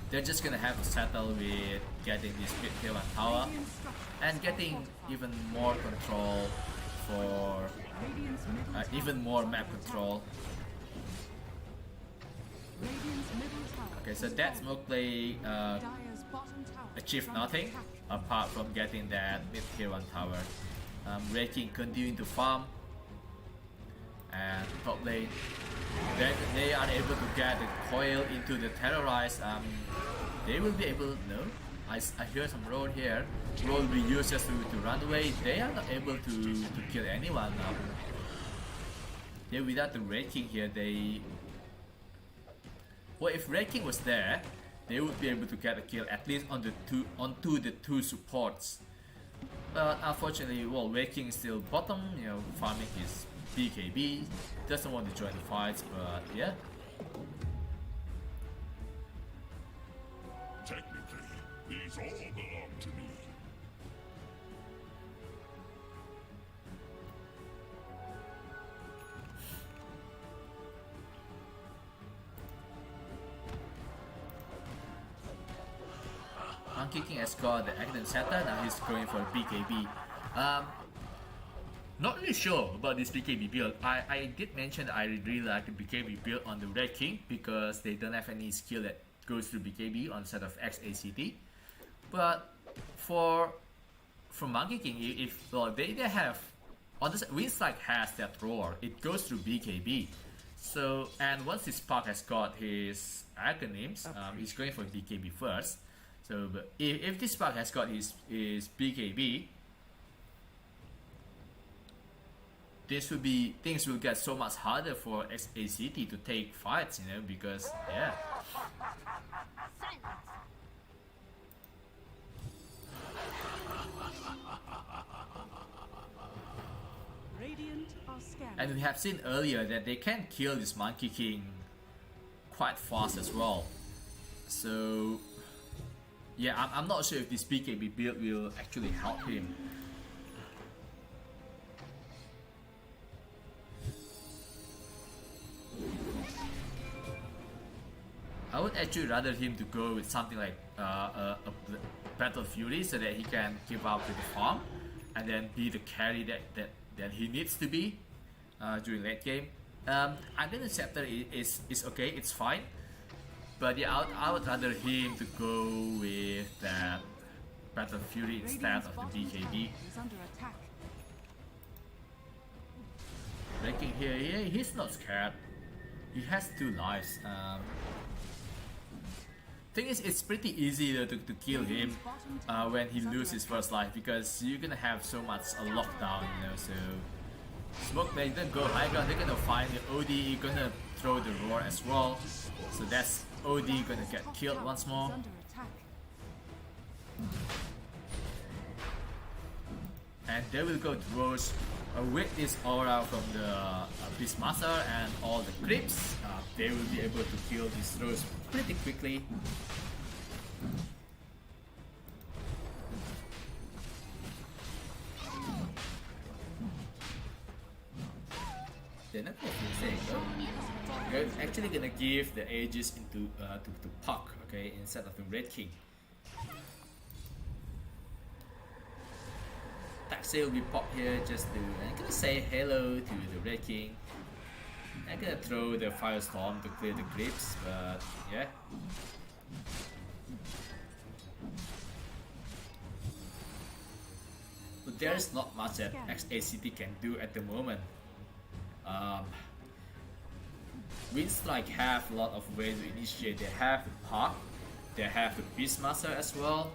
They're just gonna have to settle with getting this mid tier 1 tower and getting even more control for even more map control. Okay, so that Smoke play achieved nothing apart from getting that mid tier 1 tower. Raking continuing to farm, and top lane they are able to get the coil into the terrorize. They will be able, no, I hear some roll here. Roll will be used just to run away. They are not able to kill anyone. Yeah, without the Raking here, well, if Raking was there, they would be able to get a kill at least onto the two supports. But unfortunately, well, Raking is still bottom, you know, farming his BKB, doesn't want to join the fights, but yeah. Technically, these all belong to me. Monkey King has got the Aghanim Scepter, now he's going for BKB. Not really sure about this BKB build. I did mention that I really like the BKB build on the Red King because they don't have any skill that goes through BKB on the side of XACT. But for Monkey King, if well, they have on this Winstrike has that roar, it goes through BKB. So and once his Puck has got his Aghanims, he's going for BKB first. So but if this Puck has got his BKB, things will get so much harder for XACT to take fights, you know, because yeah. And we have seen earlier that they can kill this Monkey King quite fast as well. So yeah, I'm not sure if this BKB build will actually help him. I would actually rather him to go with something like a Battle Fury so that he can keep up with the farm and then be the carry that he needs to be during late game. Aghanim Scepter is okay, it's fine, but yeah, I would rather him to go with that Battle Fury instead of the BKB. Breaking here, he's not scared. He has 2 lives. Thing is, it's pretty easy to kill him when he loses his first life, because you're gonna have so much lockdown, you know. So smoke, they don't go high ground. They're gonna find the OD, gonna throw the roar as well. So that's OD gonna get killed once more. And they will go to Rose with this aura from the Beastmaster and all the creeps. They will be able to kill this Rose pretty quickly. They're not gonna say though. They're actually gonna give the Aegis into to Puck, okay, instead of the Red King. Taxi will be popped here just to, I'm gonna say hello to the Red King. I'm gonna throw the Firestorm to clear the creeps, but yeah. But there's not much that XACT can do at the moment. Winstrike have a lot of ways to initiate. They have the Puck, they have the Beastmaster as well,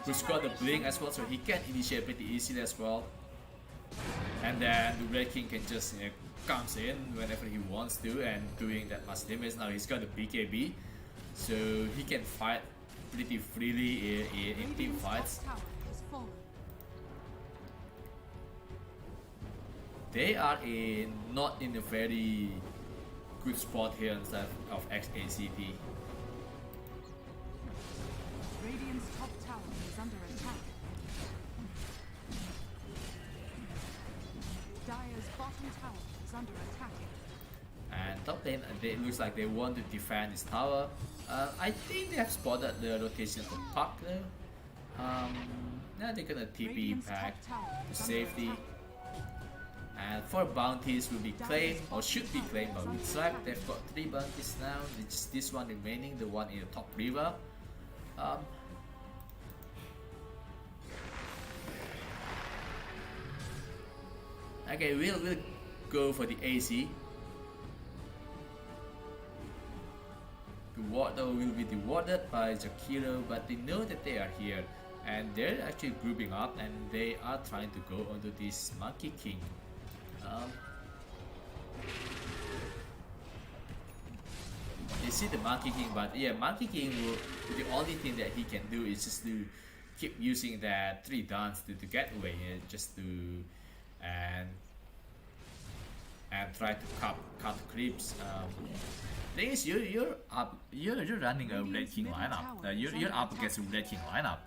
who's got the blink as well, so he can initiate pretty easily as well. And then the Red King can just, you know, comes in whenever he wants to and doing that much damage. Now he's got the BKB, so he can fight pretty freely in team fights. They are not in a very good spot here instead of XACT. Radiant's top tower is under attack. Dire's bottom tower is under attack. And top lane, it looks like they want to defend this tower. I think they have spotted the rotation of Puck there. Now they're gonna TP back to safety. And 4 bounties will be claimed, or should be claimed by Winstrike. They've got 3 bounties now. It's this one remaining, the one in the top river. Okay, we'll go for the AC. The water will be rewarded by Jakiro, but they know that they are here, and they're actually grouping up, and they are trying to go onto this Monkey King. You see the Monkey King, but yeah, Monkey King will, the only thing that he can do is just to keep using that 3 dance to get away, just to and try to cut creeps. Thing is, you're running a Red King lineup. You're up against a Red King lineup.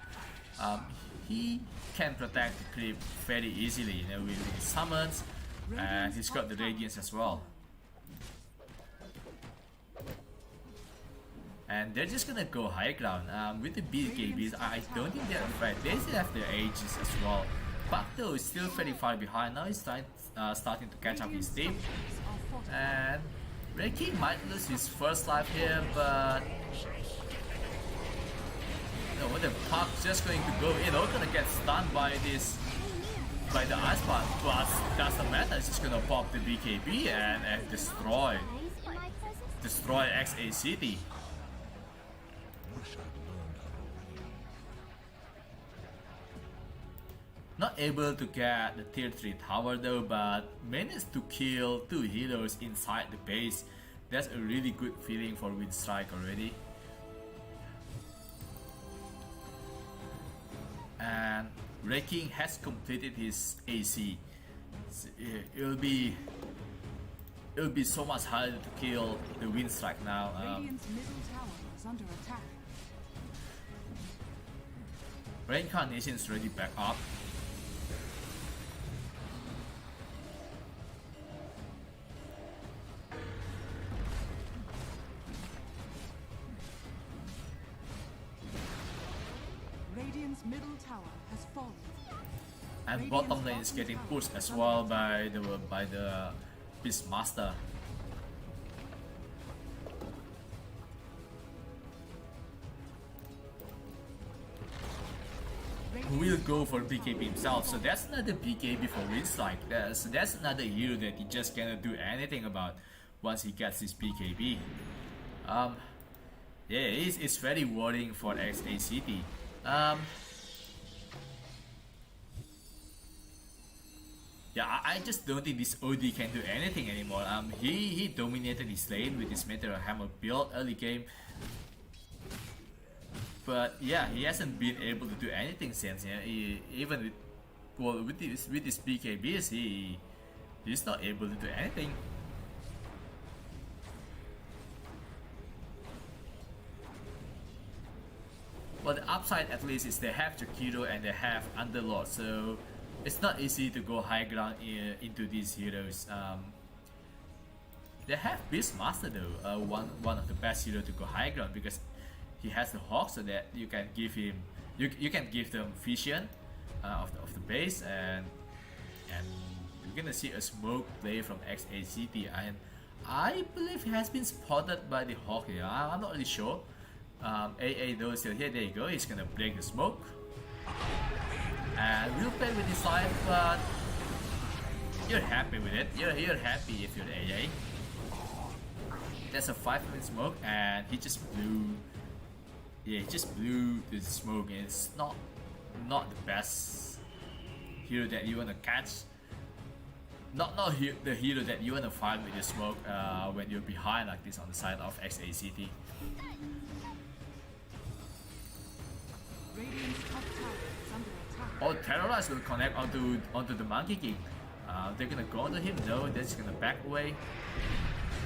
He can protect the creep very easily, you know, with his summons, and he's got the radiance as well. And they're just gonna go high ground. With the BKBs, I don't think they're afraid. They still have their Aegis as well. But though is still very far behind. Now he's starting to catch up his team. And Red King might lose his first life here, but no, the Puck's just going to go in. Not gonna get stunned by this, by the Ice Path, but doesn't matter. It's just gonna pop the BKB and destroy XACT. Not able to get the tier 3 tower though, but managed to kill 2 heroes inside the base. That's a really good feeling for Winstrike already. And Red King has completed his AC. It'll be so much harder to kill the Winstrike now. Radiant's middle tower is under attack. Reincarnation is already back up. Radiant's middle tower has fallen. And bottom lane is getting pushed as well by the Beastmaster. will go for BKB himself. So that's another BKB for Winstrike. That's another hero that he just cannot do anything about once he gets his BKB. Yeah, it's very worrying for XACT. Yeah, I just don't think this OD can do anything anymore. He dominated his lane with his Meteor Hammer build early game, but yeah, he hasn't been able to do anything since. Yeah, even with his BKBs, he's not able to do anything. Well, the upside at least is they have Jakiro and they have Underlord, so it's not easy to go high ground into these heroes. They have Beastmaster though, one of the best heroes to go high ground, because he has the Hawk, so that you can give him you can give them vision of the base, and you're gonna see a smoke play from XACT, and I believe he has been spotted by the Hawk here. I'm not really sure. AA though still here. There you go. He's gonna break the smoke. And we'll play with his life, but you're happy with it. You're happy if you're AA. That's a 5-minute smoke, and he just blew. Yeah, he just blew the smoke. And it's not the best hero that you wanna catch. Not the hero that you wanna fight with the smoke when you're behind like this on the side of XACT. Radiant's top tower is under attack. Oh, Terrorize will connect onto the Monkey King. They're gonna go onto him. No, they're just gonna back away.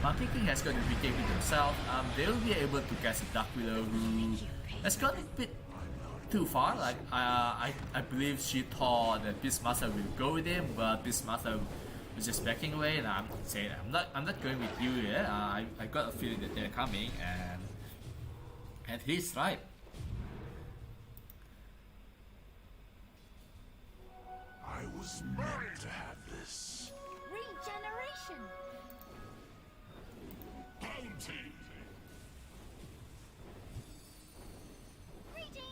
Monkey King has got the BKB himself. They'll be able to catch a Dark Willow who has gone a bit too far. Like I believe she thought that Beastmaster will go with him, but Beastmaster was just backing away. And I'm saying I'm not going with you here. I got a feeling that they're coming, and he's right. I was meant to have this. Regeneration. Bounty! Greetings.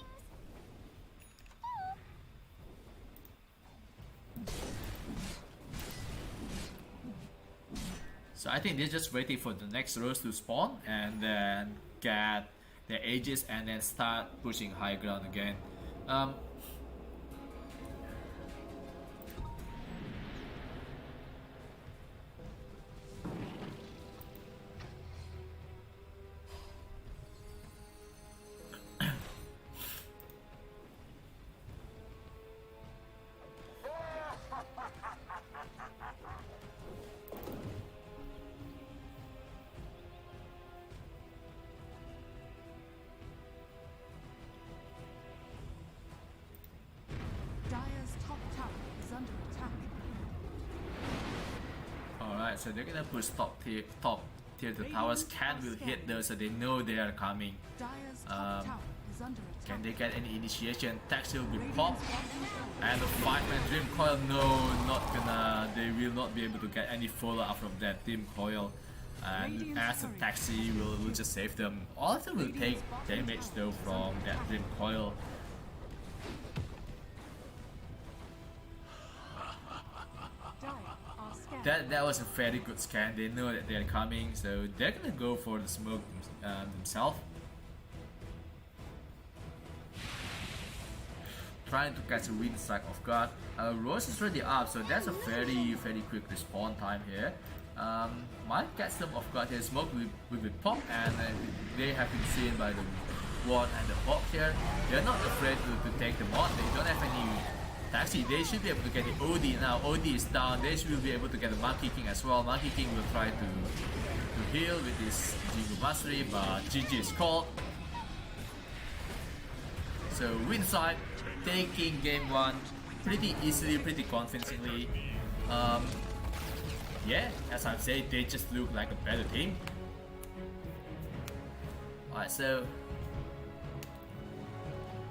So I think they're just waiting for the next rose to spawn and then get their Aegis and then start pushing high ground again. Dire's top tower is under attack. Alright, so they're gonna push top tier the towers. Cat will hit those, so they know they are coming. Dire's top tower is under attack. Can they get any initiation? Taxi will be popped. And the 5-man Dream Coil, no, not gonna. They will not be able to get any follow up from that Dream Coil. And as a taxi will just save them. All of them will take damage though from that Dream Coil. Dire are scared. That was a very good scan. They know that they're coming, so they're gonna go for the smoke themselves. Trying to catch a Winstrike off guard. Rose is already up, so that's a very quick respawn time here. Might catch them off guard here. Smoke will be popped, and they have been seen by the Ward and the Hawk here. They're not afraid to take them on. They don't have any taxi. They should be able to get the OD now. OD is down. They should be able to get the Monkey King as well. Monkey King will try to heal with his Jingu Mastery, but GG is called. So Winstrike taking game 1 pretty easily, pretty convincingly. Yeah, as I say, they just look like a better team. Alright, so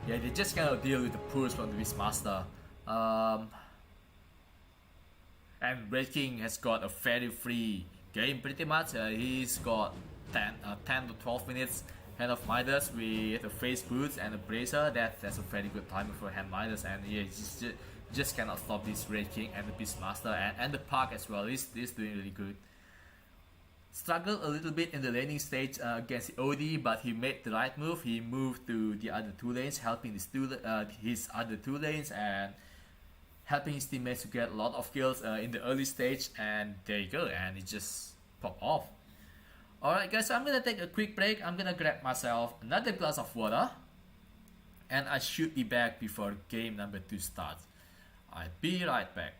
yeah, they just cannot deal with the push from the Beastmaster. And Red King has got a very free game pretty much. He's got 10 to 12 minutes Hand of Midas with a face boots and a bracer. That's a very good timing for Hand Midas, and yeah, just cannot stop this Red King and the Beastmaster and the Park as well. He's doing really good. Struggled a little bit in the laning stage against the OD, but he made the right move. He moved to the other two lanes, helping his other two lanes and helping his teammates to get a lot of kills in the early stage. And there you go, and it just popped off. Alright guys, so I'm gonna take a quick break. I'm gonna grab myself another glass of water, and I should be back before game number 2 starts. I'll be right back.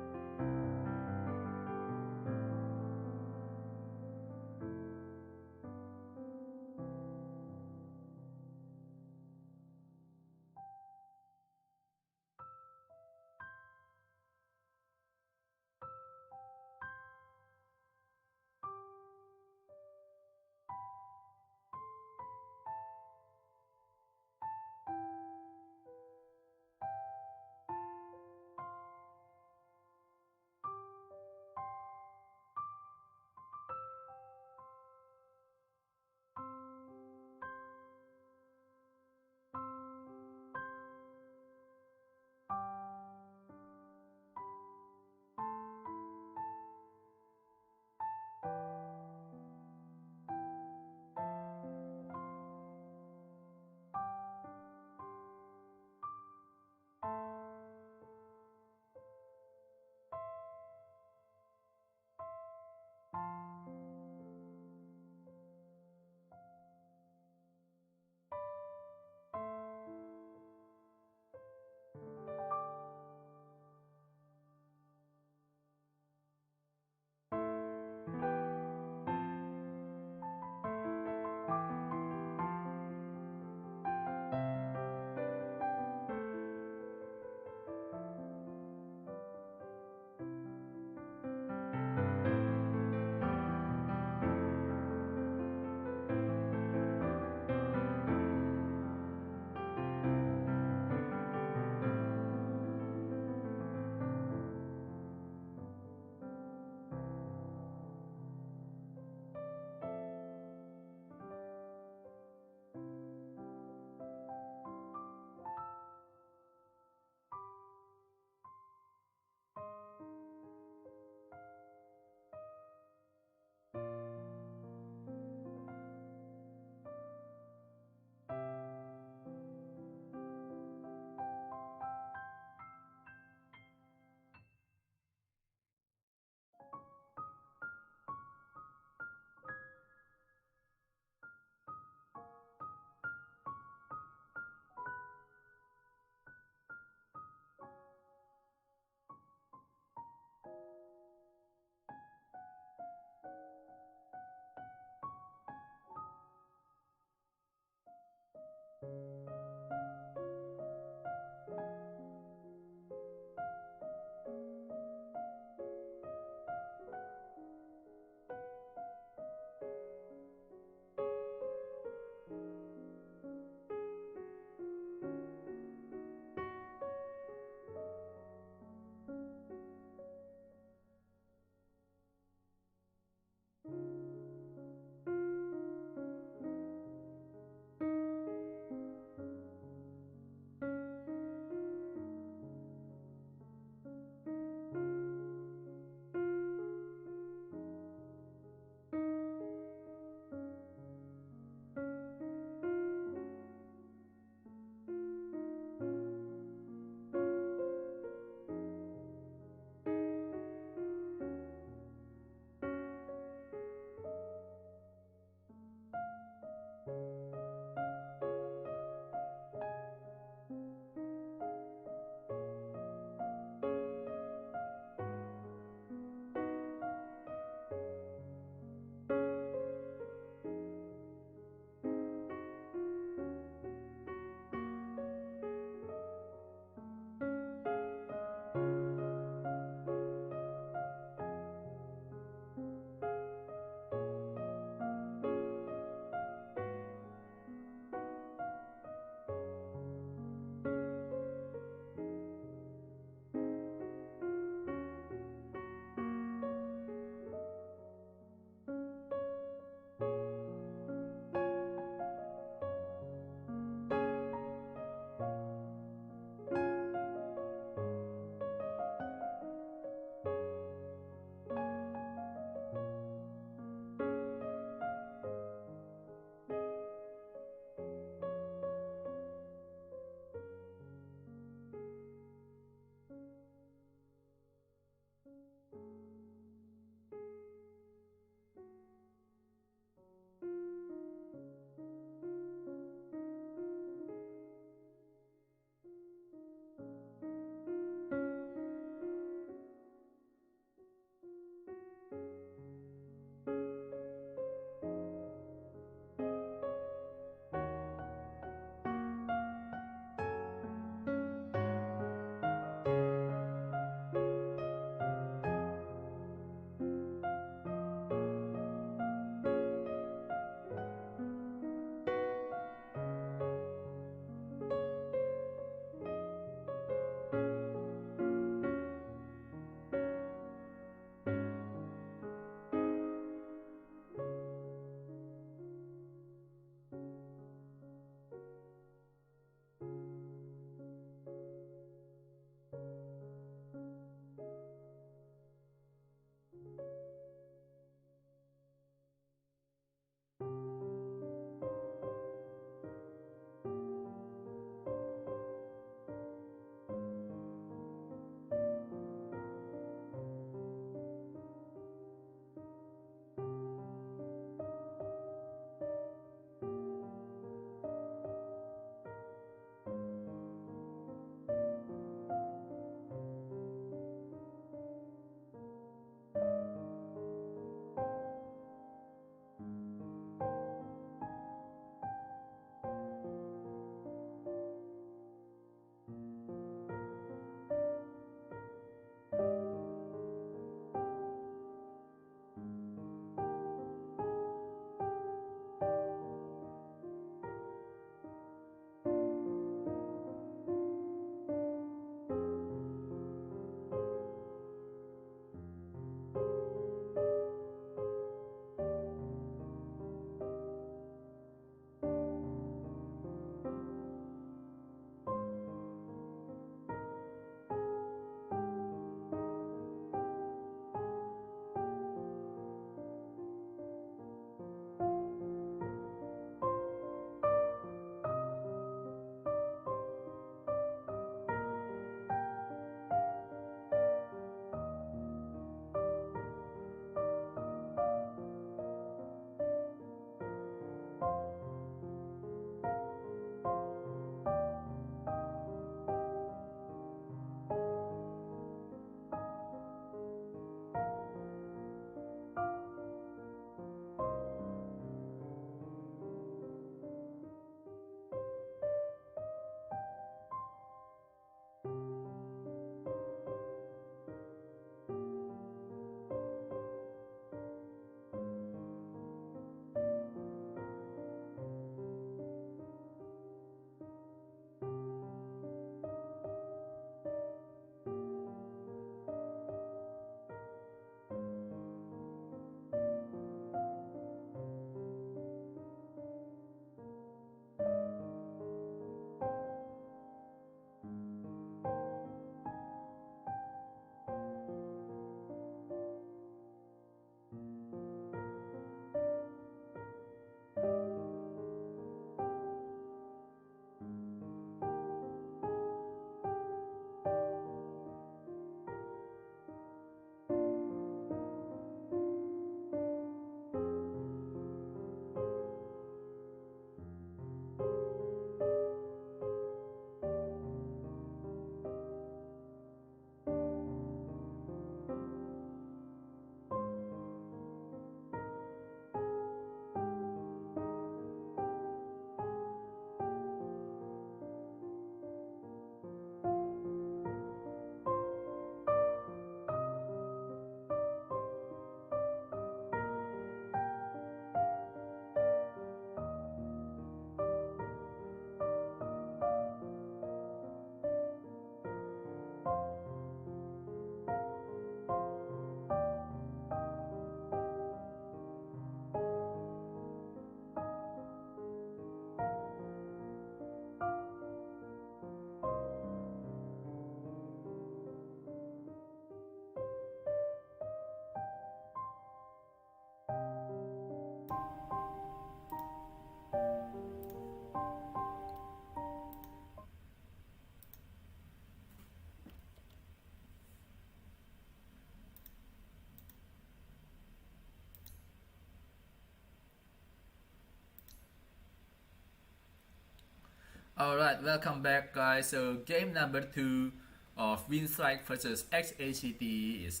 Alright, welcome back guys. So game number 2 of Winstrike versus XACT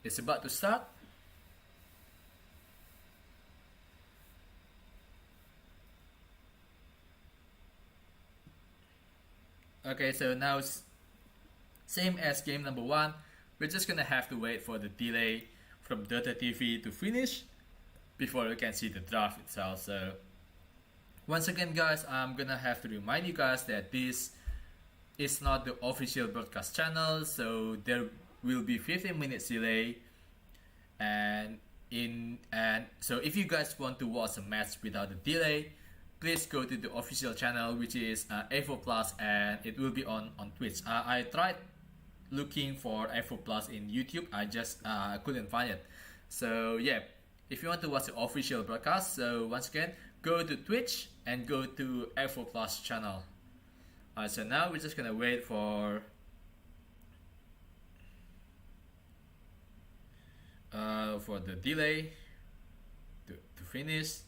is about to start. Okay, so now it's same as game number 1. We're just gonna have to wait for the delay from Dota TV to finish before we can see the draft itself. So once again guys, I'm gonna have to remind you guys that this is not the official broadcast channel, so there will be 15 minutes delay, and so if you guys want to watch a match without a delay, please go to the official channel, which is A4 Plus, and it will be on Twitch. I tried looking for A4 Plus in YouTube, I just couldn't find it. So yeah, if you want to watch the official broadcast, so once again, go to Twitch and go to A4 Plus channel. So now we're just gonna wait for the delay to finish.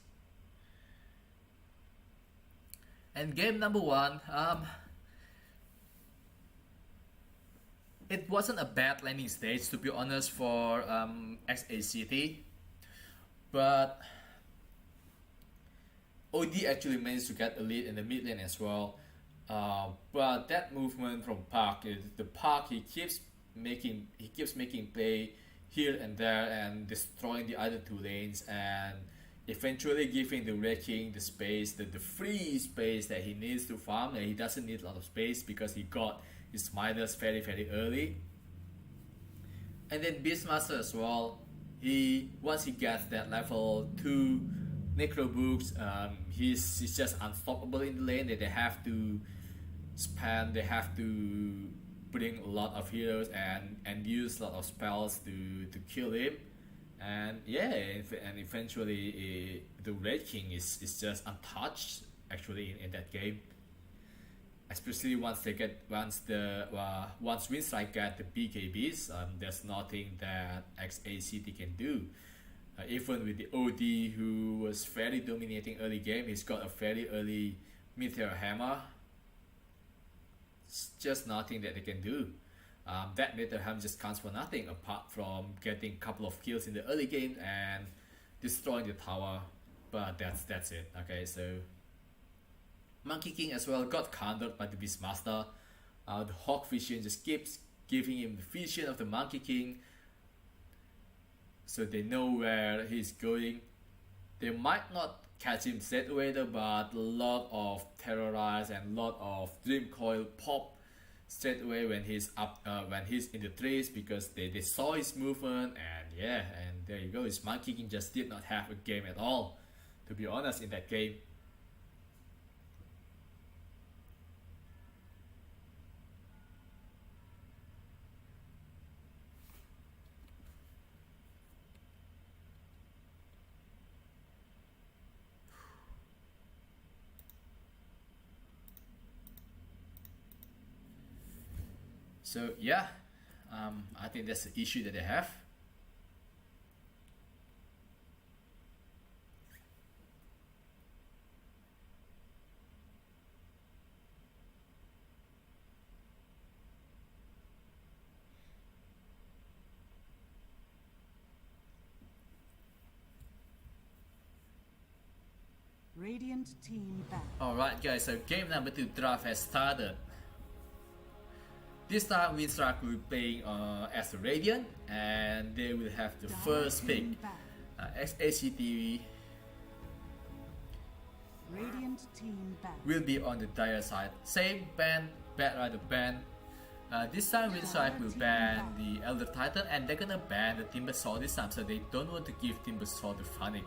And game number 1, it wasn't a bad landing stage, to be honest, for XACT, but OD actually managed to get a lead in the mid lane as well. But that movement from Park, the Park, he keeps making play here and there and destroying the other 2 lanes, and eventually giving the Red King the space, the free space that he needs to farm. And he doesn't need a lot of space because he got his Midas very early. And then Beastmaster as well, once he gets that level 2 Necro Books, he's just unstoppable in the lane. They have to bring a lot of heroes and use a lot of spells to kill him. And yeah, and eventually the Red King is just untouched actually in that game, especially once Winstrike get the BKBs. There's nothing that XACT can do. Even with the OD, who was very dominating early game, he's got a very early Meteor Hammer. It's just nothing that they can do. That Meteor Hammer just counts for nothing apart from getting a couple of kills in the early game and destroying the tower. But that's it. Okay, so Monkey King as well got countered by the Beastmaster. The Hawk Vision just keeps giving him the vision of the Monkey King, so they know where he's going. They might not catch him straight away though, but a lot of Terrorize and a lot of Dream Coil pop straight away when he's in the trees, because they saw his movement. And yeah, and there you go. His Monkey King just did not have a game at all, to be honest, in that game. So yeah, I think that's the issue that they have. Radiant team back. Alright guys, so game number 2 draft has started. This time Winstrike will be playing as a Radiant, and they will have the first pick. XACT Radiant team back. will be on the dire side. Same ban, Batrider ban. This time Winstrike will ban the Elder Titan, and they're gonna ban the Timber Saw this time, so they don't want to give Timber Saw to Funny.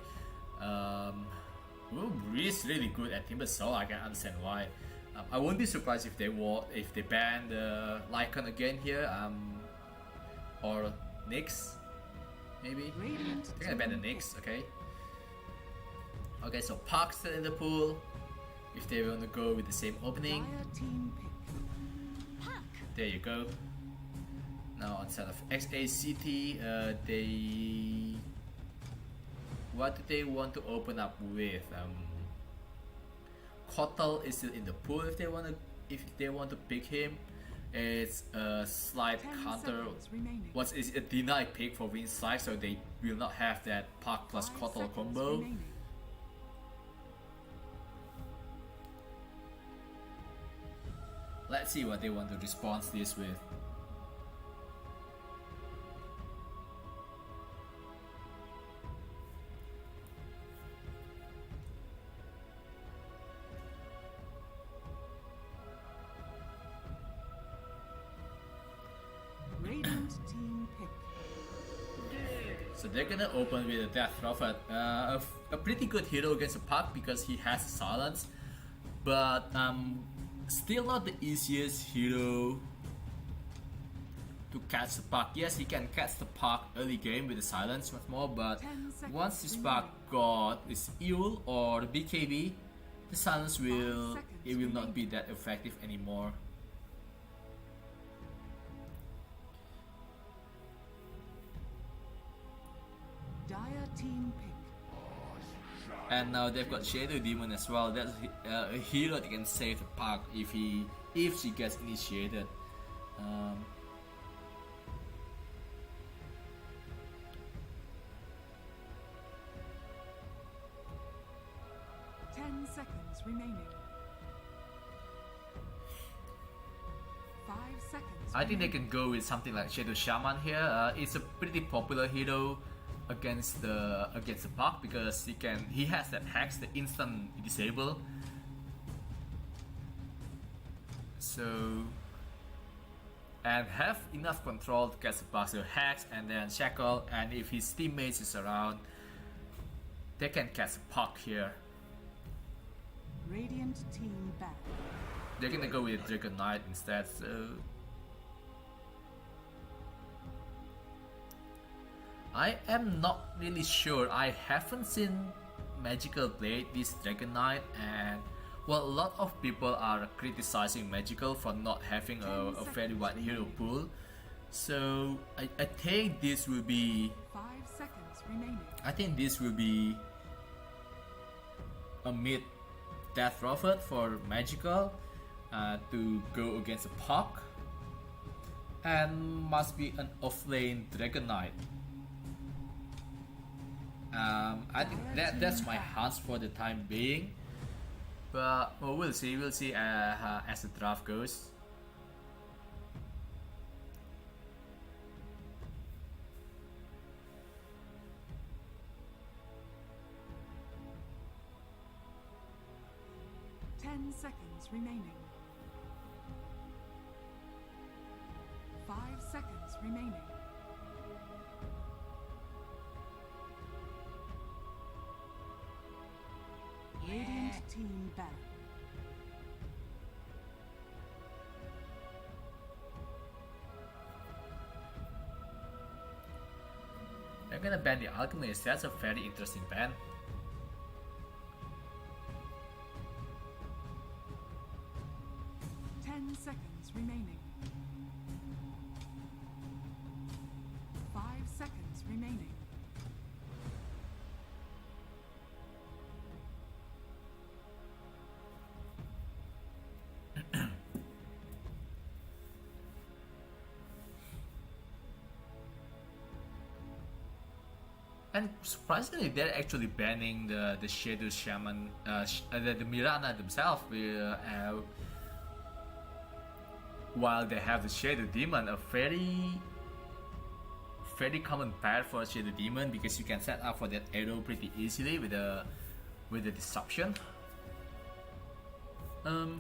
He's really good at Timber Saw. I can understand why. I won't be surprised if they ban the Lycan again here, or Nyx, maybe. They're gonna ban the Nyx, okay. Okay, so Park's still in the pool. If they want to go with the same opening, there you go. Now instead of XACT, what do they want to open up with? Kotal is still in the pool if they want to pick him. It's a slight 10 counter. seconds remaining. What's is a denied pick for Winstrike, so they will not have that Park plus 5 Kotal seconds combo. remaining. Let's see what they want to respond this with. Radiant team pick. So they're gonna open with a Death Prophet, a pretty good hero against a Puck because he has silence, but still not the easiest hero to catch the Puck. Yes, he can catch the Puck early game with the silence much more, but 10 seconds once this remaining. Puck got this Ewell or the BKB, the silence will not be that effective anymore. Dire team pick. And now they've got Shadow Demon as well. That's a hero that can save the Puck if she gets initiated. 10 seconds remaining. 5 seconds. I think they remaining. can go with something like Shadow Shaman here. It's a pretty popular hero against the Puck because he has that hex, the instant disable. So and have enough control to catch the Puck. So hex and then shackle, and if his teammates is around, they can catch the Puck here. Radiant team back. They're gonna go with Dragon Knight instead. So I am not really sure. I haven't seen Magical play this Dragon Knight, and well, a lot of people are criticizing Magical for not having a very wide hero pool. So I think this will be 5 seconds remaining. I think this will be a mid Death Prophet for Magical to go against a Puck, and must be an offlane Dragon Knight. I think that's my hunch for the time being, but well, we'll see as the draft goes. Seconds remaining. 5 seconds remaining. Radiant team back. They're gonna ban the Alchemist. That's a very interesting ban. Seconds remaining. 5 seconds remaining. And surprisingly, they're actually banning the Shadow Shaman, the Mirana themselves. While they have the Shadow Demon, a very common pair for Shadow Demon, because you can set up for that arrow pretty easily with the disruption. Dire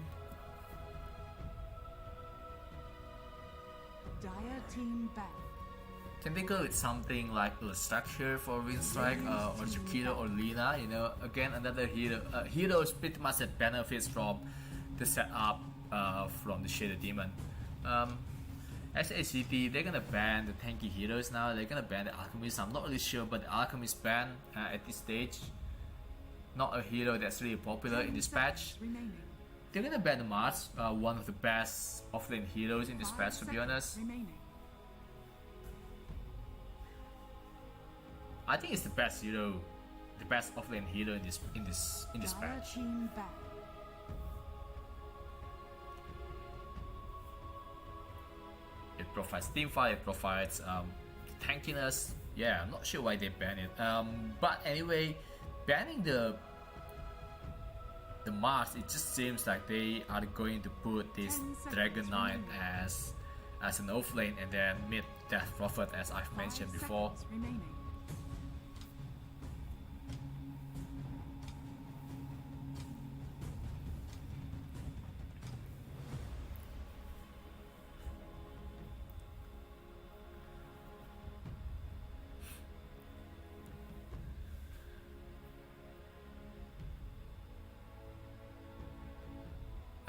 team back. Can they go with something like a structure for Winstrike or Chukira or Lina? You know, again another hero. Heroes pretty much that benefits from the setup from the Shadow Demon. As ACT, they're gonna ban the tanky heroes now. They're gonna ban the Alchemist. I'm not really sure, but the Alchemist ban at this stage, not a hero that's really popular in this patch. Remaining. They're gonna ban the Mars, one of the best offlane heroes in this patch, to be honest. Remaining. I think it's the best hero, the best offlane hero in this Dire patch. team back. provides teamfight, it provides tankiness. Yeah, I'm not sure why they ban it. But anyway, banning the Mars, it just seems like they are going to put this Dragon Knight as an offlane and then mid Death Prophet, as I've mentioned before. Remaining.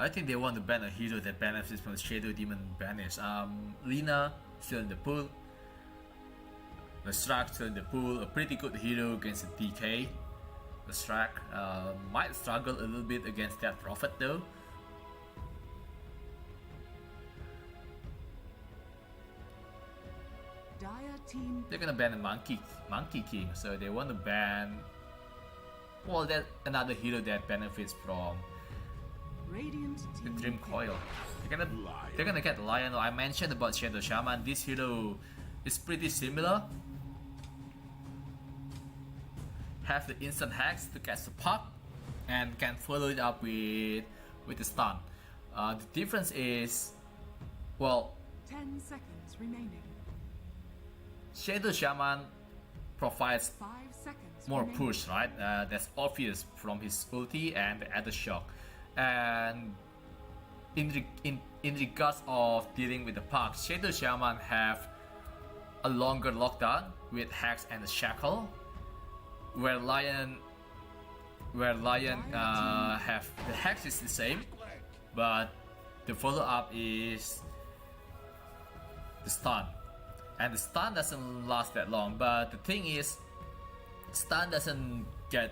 I think they want to ban a hero that benefits from the Shadow Demon banish. Lina still in the pool. Winstrike still in the pool. A pretty good hero against a DK. Winstrike might struggle a little bit against that Prophet though. Dire team. They're gonna ban a Monkey King, so they want to ban, well, that another hero that benefits from Radiant the team. Dream Coil. They're gonna get Lion. I mentioned about Shadow Shaman. This hero is pretty similar. Have the instant hacks to catch the puck and can follow it up with the stun. The difference is, well, 10 seconds remaining. Shadow Shaman provides 5 seconds more remaining. push, right? That's obvious from his ulti and the other shock. And in regards of dealing with the puck, Shadow Shaman have a longer lockdown with hacks and the shackle, where Lion have the hacks is the same, but the follow up is the stun, and the stun doesn't last that long. But the thing is, stun doesn't get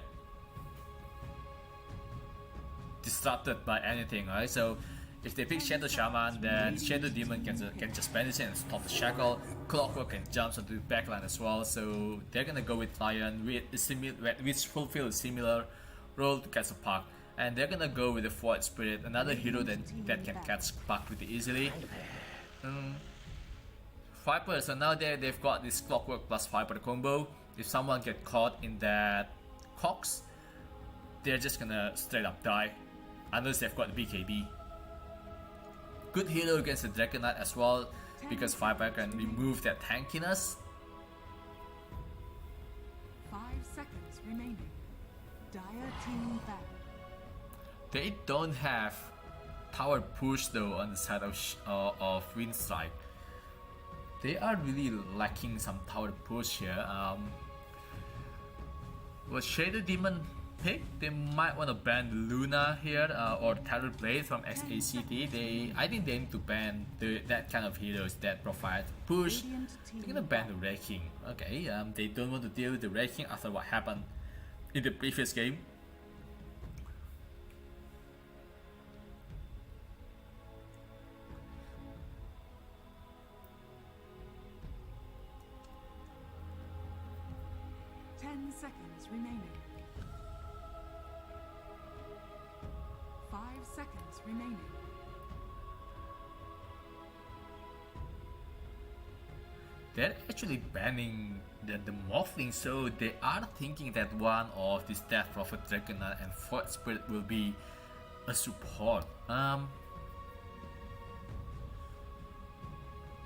disrupted by anything, right? So if they pick Shadow Shaman, then Shadow Demon can just banish it and stop the shackle. Clockwork can jump onto the backline as well, so they're gonna go with Lion, which fulfill a similar role to catch a puck, and they're gonna go with the Void Spirit, another hero that can catch puck pretty easily. Viper, so now they've got this Clockwork plus Viper combo. If someone get caught in that Cox, they're just gonna straight up die, unless they've got the BKB. Good hero against the Dragon Knight as well, because Viper can remove that tankiness. 5 seconds remaining. Dire team back. They don't have tower push though on the side of Winstrike. They are really lacking some tower push here. Was Shadow Demon pick? They might want to ban Luna here or Terror Blade from XACT. I think they need to ban that kind of heroes that provide push. They're gonna ban the Raking. Okay, they don't want to deal with the Raking after what happened in the previous game. Seconds remaining. 5 seconds remaining. They're actually banning the Morphling, so they are thinking that one of this Death Prophet, Dragon Knight and Void Spirit will be a support.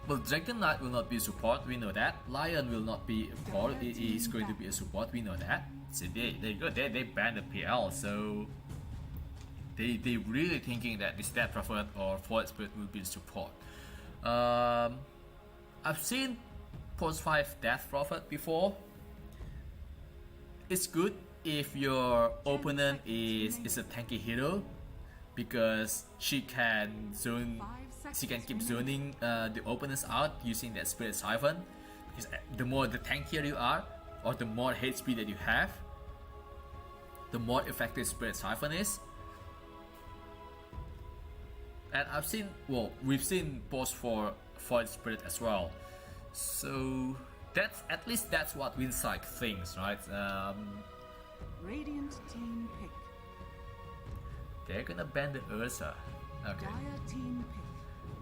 Well, Dragon Knight will not be a support, we know that. Lion will not be a support, it is going to be a support, we know that. So they banned the PL, so they really thinking that this Death Prophet or Void Spirit will be a support. I've seen post 5 Death Prophet before. It's good if your opponent is a tanky hero, because she can keep zoning the opponents out using that Spirit Siphon. Because the more the tankier you are, or the more HP that you have, the more effective Spirit Siphon is. And we've seen posts for Void Spirit as well. So at least that's what Winstrike thinks, right? Radiant team pick. They're gonna ban the Ursa. Okay. Dire team pick.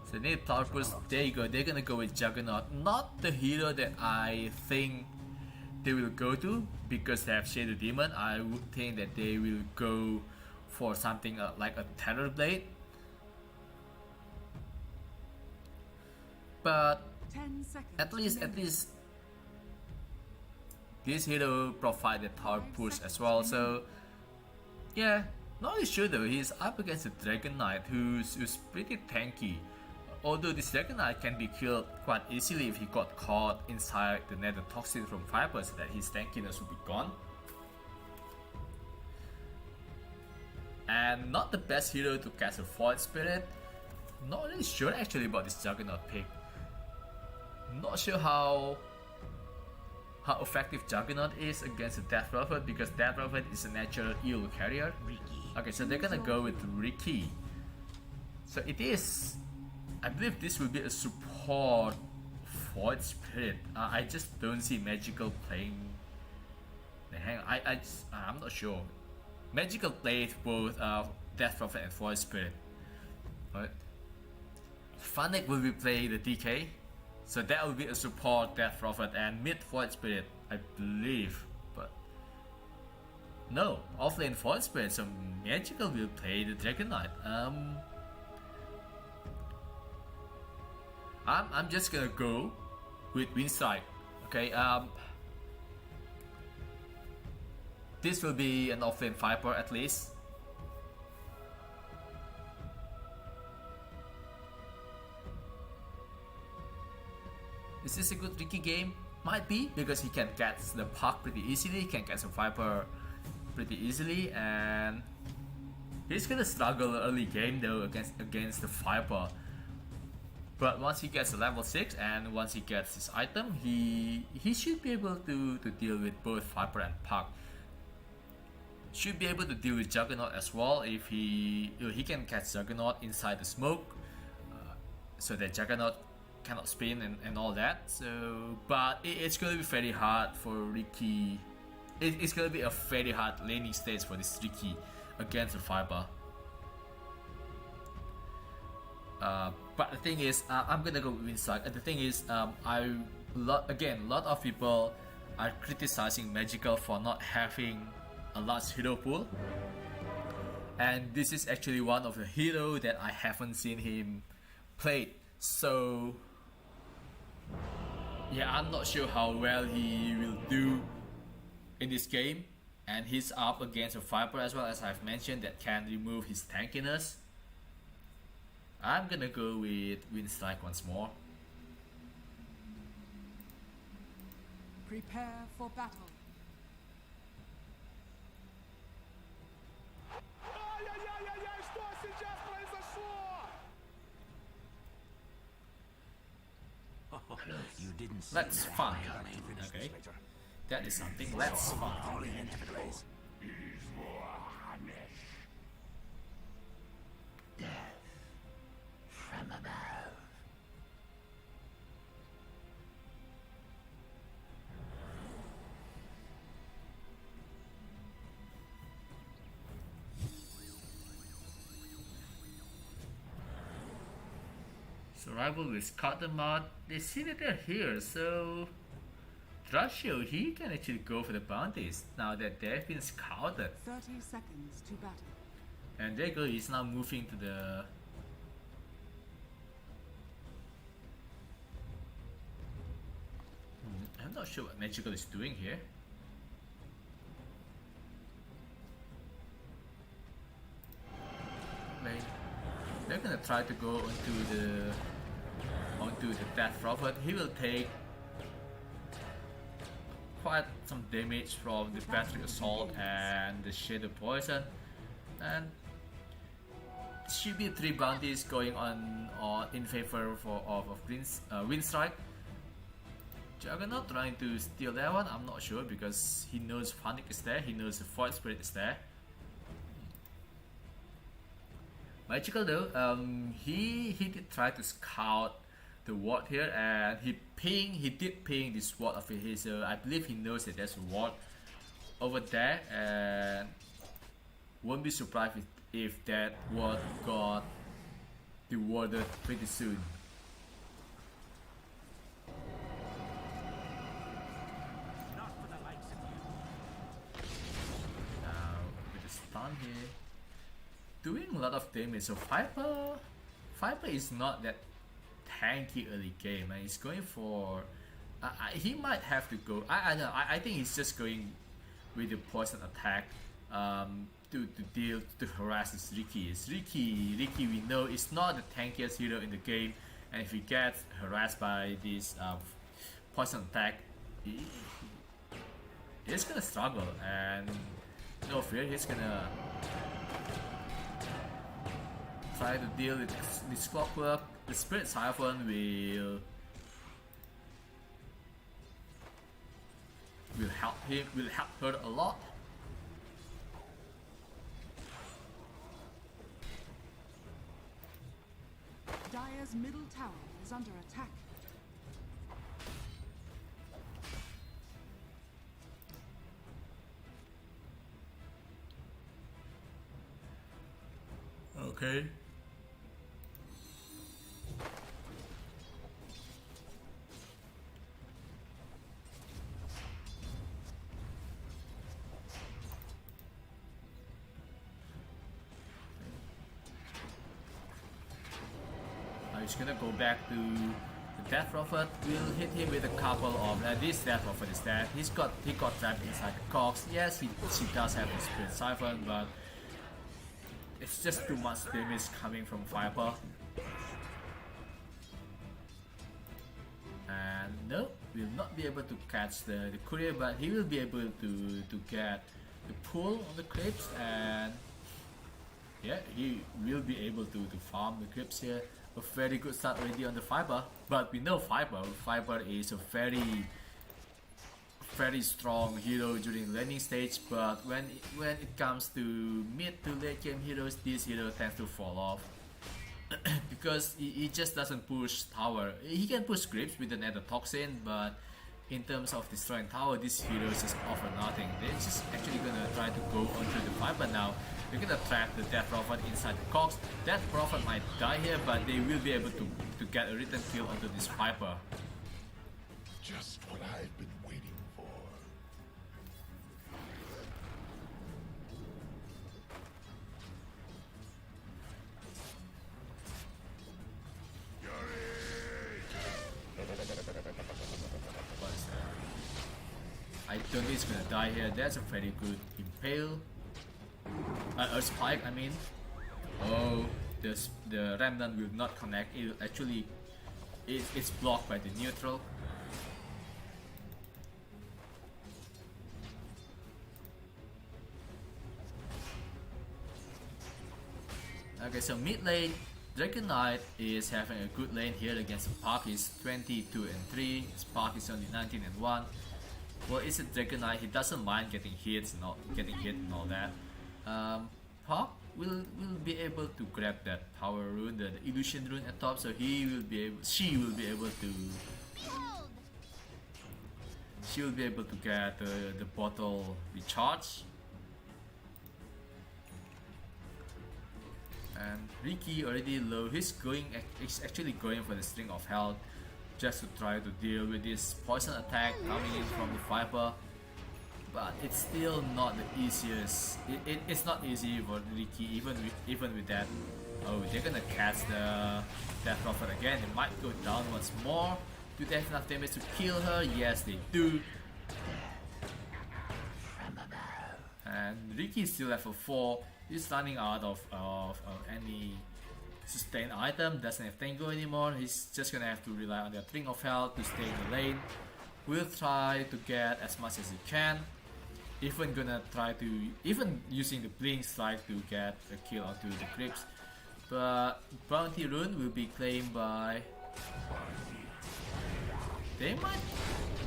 So they need Tower Push. There you go. They're gonna go with Juggernaut. Not the hero that I think they will go to because they have Shadow Demon. I would think that they will go for something like a Terror Blade. But 10 seconds. at least this hero provided Tower Push as well. So yeah, not really sure though. He's up against a Dragon Knight who's pretty tanky. Although this Dragon Knight can be killed quite easily if he got caught inside the Nether Toxin from Viper, so that his tankiness would be gone. And not the best hero to cast a Void Spirit. Not really sure actually about this Juggernaut pick. Not sure how effective Juggernaut is against a Death Prophet, because Death Prophet is a natural eel carrier. Okay, so they're gonna go with Ricky. So it is, I believe this will be a support Void Spirit. I just don't see Magical playing. Hang on, I'm not sure. Magical plays both Death Prophet and Void Spirit. But Fnatic will be playing the DK. So that will be a support Death Prophet and mid Void Spirit, I believe. But no, offlane Void Spirit, so Magical will play the Dragon Knight. I'm just gonna go with Winstrike. Okay, this will be an offlane Viper at least. Is this a good Ricky game? Might be, because he can catch the puck pretty easily, he can catch a Viper pretty easily, and he's gonna struggle early game though against the Viper. But once he gets to level 6 and once he gets his item, he should be able to deal with both Viper and puck. Should be able to deal with Juggernaut as well if he can catch Juggernaut inside the smoke, so that Juggernaut cannot spin and all that. So, but it's going to be very hard for Ricky. It's going to be a very hard laning stage for this Ricky against the Viper. But the thing is, I'm gonna go with Winstrike. And the thing is, a lot of people are criticizing Magical for not having a large hero pool, and this is actually one of the hero that I haven't seen him play. So yeah, I'm not sure how well he will do in this game, and he's up against a Viper as well, as I've mentioned, that can remove his tankiness. I'm gonna go with Winstrike once more. Prepare for battle. You didn't see Let's that find. coming. Okay, that is something. Let's find. Falling into place. From above. Survival will scout them out. They see that they're here, so Thrashio, he can actually go for the bounties now that they've been scouted. 30 seconds to battle. And there you go, he's now moving to the... I'm not sure what Magical is doing here. They're gonna try to go onto the Death Prophet. He will take quite some damage from the Patrick Assault and the Shadow Poison, and should be 3 bounties going on in favor of Winstrike. Juggernaut trying to steal that one, I'm not sure, because he knows Fnatic is there, he knows the Void Spirit is there. Magical though, he did try to scout the ward here, and he did ping this ward of his. I believe he knows that there's a ward over there, and won't be surprised if that ward got rewarded pretty soon. Not for the likes of you. Now with the stun here, doing a lot of damage. So Viper is not that tanky early game, and he's going for. He might have to go. I know. I think he's just going with the poison attack to deal to harass this Ricky. Ricky we know is not the tankiest hero in the game, and if he gets harassed by this poison attack, he's gonna struggle, and no fear, he's gonna try to deal with this clockwork. The Spirit Siphon will help him, will help her a lot. Dire's middle tower is under attack. Okay. He's gonna go back to the Death Prophet. We'll hit him with a couple of this Death Prophet is dead. He got trapped inside the cogs. Yes, she does have the Spirit Siphon, but it's just too much damage coming from Viper. And no, will not be able to catch the courier, but he will be able to get the pull on the creeps, and yeah, he will be able to farm the creeps here. A very good start already on the Viper, but we know Viper is a very strong hero during laning stage, but when it comes to mid to late game heroes, this hero tends to fall off because he just doesn't push tower. He can push creeps with the nether toxin, but in terms of destroying tower, this hero just offer nothing. They're just actually gonna try to go onto the Viper now. They're gonna trap the Death Prophet inside the cogs. Death Prophet might die here, but they will be able to get a return kill onto this Viper. Just what I've been waiting for. What is that? I don't think he's gonna die here. That's a very good impale. A spike, I mean. Oh, the remnant will not connect. It actually, it's blocked by the neutral. Okay, so mid lane, Dragon Knight is having a good lane here against Spark. He's 22 and 3. Spark is only 19 and 1. Well, it's a Dragon Knight. He doesn't mind getting hit and all that. Pop will be able to grab that power rune, the illusion rune at top, so she will be able to get the bottle recharged. And Ricky already low. He's actually going for the string of health just to try to deal with this poison attack coming in from the Viper. But it's still not the easiest. It's not easy for Ricky, even with that. Oh, they're gonna catch the Death Prophet again. They might go down once more. Do they have enough damage to kill her? Yes, they do. And Ricky is still level 4. He's running out of any sustained item. Doesn't have Tango anymore. He's just gonna have to rely on that ring of health to stay in the lane. We'll try to get as much as he can. Even using the Blink Strike to get a kill onto the creeps. But Bounty Rune will be claimed by... They might...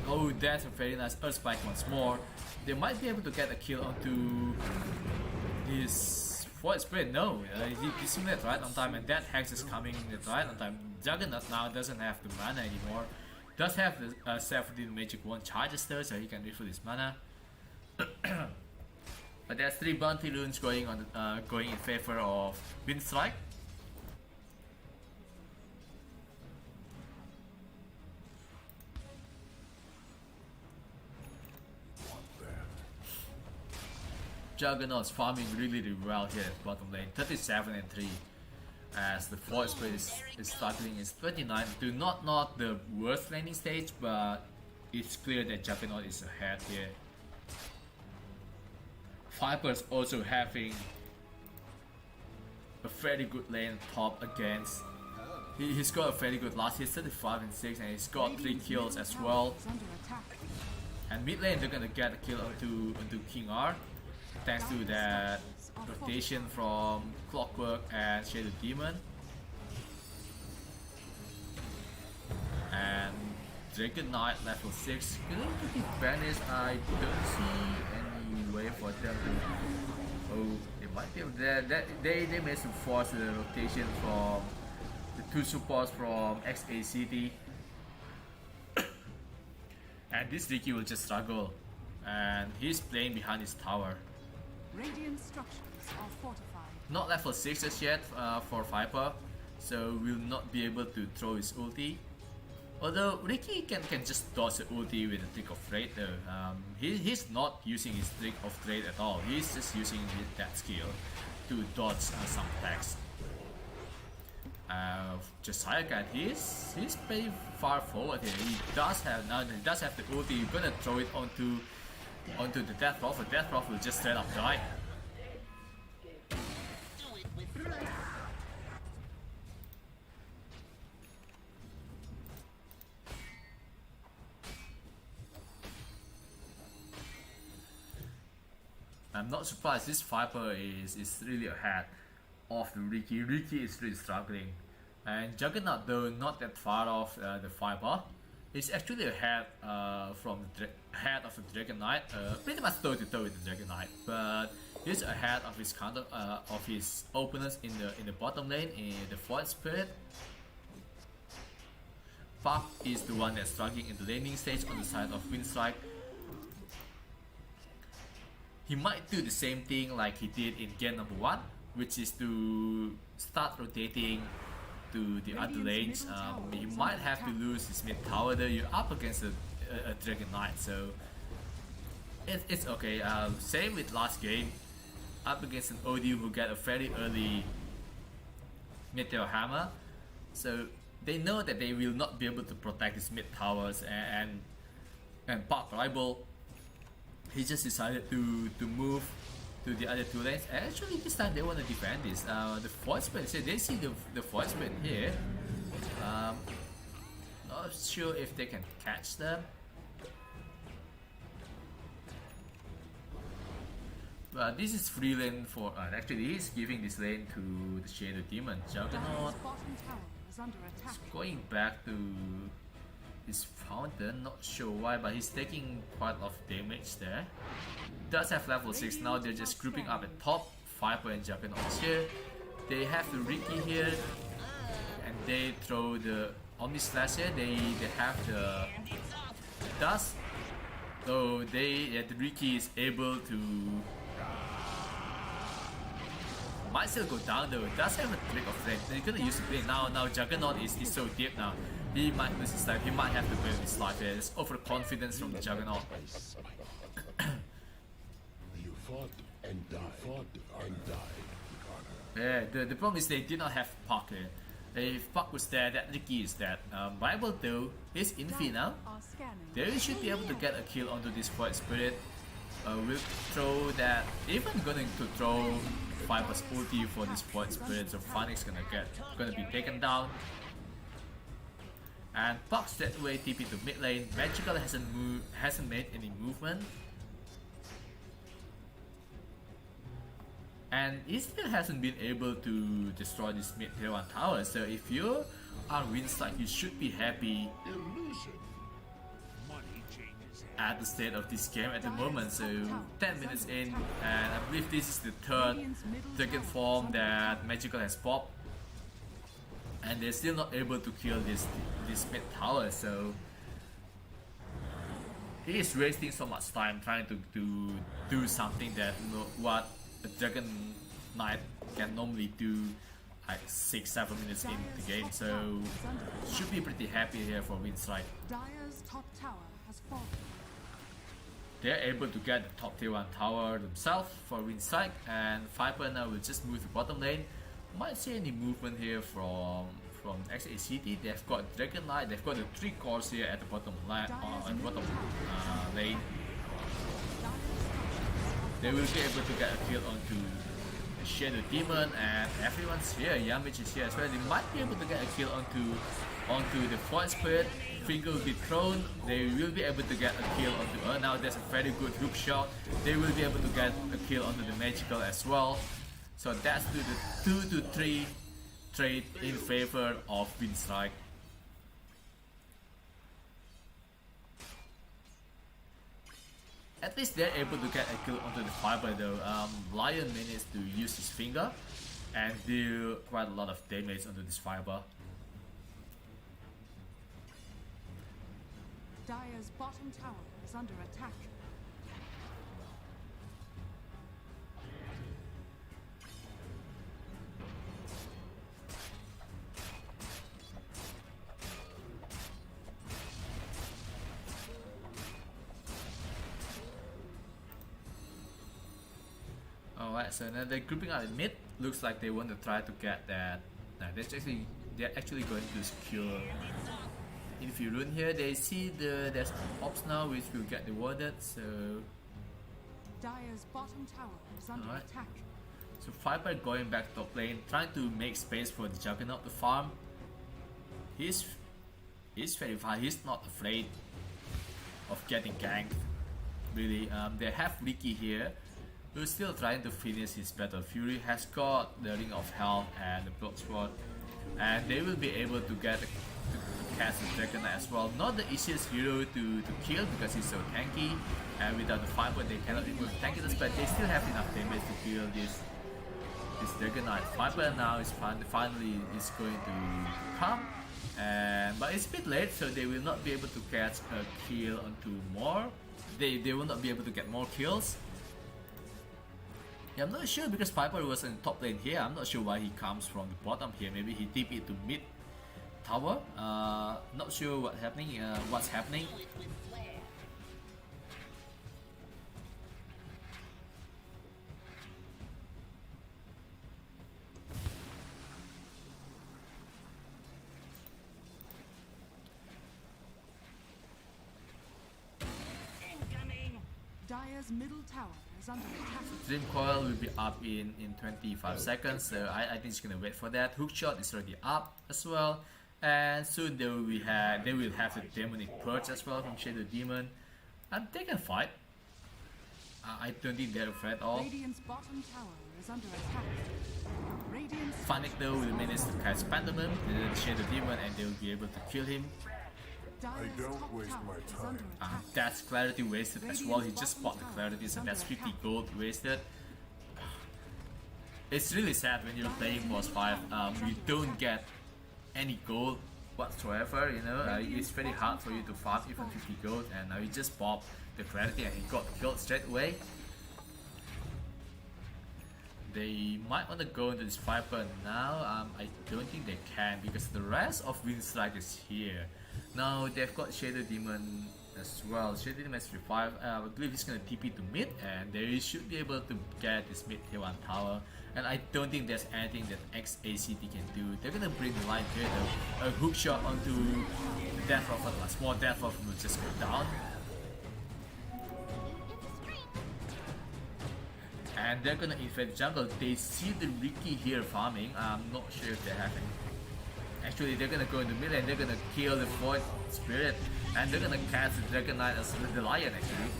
Oh, that's a very nice Earth Spike once more. They might be able to get a kill onto this Void Spirit. No, he seemed that right on time, and that Hex is coming right on time. Juggernaut now doesn't have the mana anymore. Does have the Self-Redeemed Magic Wand charges though, so he can refill his mana. But there's 3 bounty runes going in favor of Winstrike. Juggernaut's farming really well here at bottom lane, 37 and 3. As the Void Spirit is struggling, is 29. Do not the worst laning stage, but it's clear that Juggernaut is ahead here. Viper's also having a very good lane top against. He's got a very good last hit, 35 and 6, and he's got 3 kills as well. And mid lane they're gonna get a kill onto King R, thanks to that rotation from Clockwork and Shadow Demon. And Dragon Knight level 6 going to be banished. I don't see any way for them to. Oh, it might be there. They may force the rotation from the 2 supports from XactjlepbI. And this Ricky will just struggle, and he's playing behind his tower. Radiant structures are fortified. Not level 6 as yet for Viper, so will not be able to throw his ulti. Although Ricky can just dodge the ulti with a Trick of Trade though. He's not using his Trick of Trade at all. He's just using that skill to dodge some attacks. Josiah Cat, he's pretty far forward here. He does have the ulti. You're gonna throw it onto the Death Prophet. Death Prophet will just straight up die. I'm not surprised this Viper is really ahead of the Ricky. Ricky is really struggling. And Juggernaut, though not that far off the Viper, is actually ahead from the head of the Dragon Knight, pretty much toe to toe with the Dragon Knight, but he's ahead of his counter of his opponents in the bottom lane in the Void Spirit. Puck is the one that's struggling in the laning stage on the side of Winstrike. He might do the same thing like he did in game number 1, which is to start rotating to the other lanes. You might have to lose his mid tower though. You're up against a Dragon Knight, so it's okay. Same with last game, up against an OD who got a very early Meteor Hammer, so they know that they will not be able to protect his mid towers and Park Rival. He just decided to move to the other 2 lanes. Actually, this time they want to defend this. The Void Spirit, so they see the Void Spirit here. Not sure if they can catch them. But this is free lane for. Actually, he's giving this lane to the Shadow Demon. Juggernaut Is under attack. going back to his fountain, not sure why, but he's taking quite a lot of damage there. Does have level 6 now. They're just grouping up at top. Viper and Juggernaut here. They have the Ricky here, and they throw the Omni Slash here. They have the Dust. So the Ricky is able to. Might still go down though. It does have a Trick of Trade. They're gonna use it now. Now Juggernaut is so deep now. He might lose his life. He might have to build his life here. It's overconfidence from the Juggernaut. You fought and died. Yeah, the problem is they did not have Puck here. If Puck was there, that Ricky is dead. Rival though is Infi now. Are scanning. They should be able to get a kill onto this Void Spirit. We'll throw that. Even going to throw Viper's ulti for this Void Spirit, so Phoenix gonna be taken down. And Puck straight away TP to mid lane. Magical hasn't made any movement. And he still hasn't been able to destroy this mid tier 1 tower. So if you are Winstrike, you should be happy at the state of this game at the moment. So 10 minutes in, and I believe this is the third Dragon form that Magical has popped, and they're still not able to kill this mid tower. So he is wasting so much time trying to do something that what a Dragon Knight can normally do like 6-7 minutes in the game. So should be pretty happy here for Winstrike. Dire's top tower has fallen. they're able to get the top tier 1 tower themselves for Winstrike, and Viper now will just move to bottom lane. Might see any movement here from XACT. They've got Dragon Knight, they've got the 3 cores here at the bottom lane. They will be able to get a kill onto the Shadow Demon, and everyone's here. Yamich is here as well. They might be able to get a kill onto the Void Spirit. Finger will be thrown. They will be able to get a kill onto now there's a very good hook shot. They will be able to get a kill onto the Magical as well. So that's the 2 to 3 trade in favor of Winstrike. At least they're able to get a kill onto the Viper though. Lion managed to use his finger and deal quite a lot of damage onto this Viper. Dire's bottom tower is under attack. Alright, so now they're grouping out in mid. Looks like they want to try to get that. They're actually going to secure. If you run here, they see there's ops now which will get rewarded. So Dire's bottom tower is under attack. So Viper going back top lane, trying to make space for the Juggernaut to farm. He's very fine. He's not afraid of getting ganked. Really, they have Ricky here, who's still trying to finish his battle. Fury has got the Ring of Health and the Blood Sword, and they will be able to get to cast the Dragon Knight as well. Not the easiest hero to kill because he's so tanky, and without the Viper they cannot remove tankiness, but they still have enough damage to kill this Dragon Knight. Viper now is finally is going to come, but it's a bit late, so they will not be able to catch a kill onto more. They will not be able to get more kills. Yeah, I'm not sure because Viper was in top lane here. I'm not sure why he comes from the bottom here. Maybe he TP'd to mid tower. Not sure what's happening. Dire's middle tower is under attack. Dream Coil will be up in 25 seconds, so I think it's gonna wait for that. Hookshot is already up as well, and soon they will have the Demonic Purge as well from Shadow Demon, and they can fight. I don't think they're afraid at all. Radiant's bottom tower is under attack. Radiant's Fnatic though will manage to catch Pandemon, the Shadow Demon, and they will be able to kill him. Dire's don't top waste tower my is time. under attack. That's Clarity wasted as well. He just bought the Clarity, so that's 50 gold wasted. It's really sad when you're playing boss 5. You don't get any gold whatsoever, you know. It's very hard for you to farm even 50 gold, and now he just bought the Clarity and he got killed straight away. They might want to go into this Viper now. I don't think they can because the rest of Winstrike is here. Now they've got Shadow Demon as well. Shadow Demon is revived. I believe he's gonna TP to mid, and they should be able to get this mid tier 1 tower. And I don't think there's anything that XACT can do. They're gonna bring the line here though. A hook shot onto the Death Prophet. A small Death Prophet will just go down. And they're gonna invade the jungle. They see the Ricky here farming. I'm not sure if they have any. Actually, they're gonna go in the middle and they're gonna kill the Void Spirit, and they're gonna catch the Dragon Knight as the Lion actually.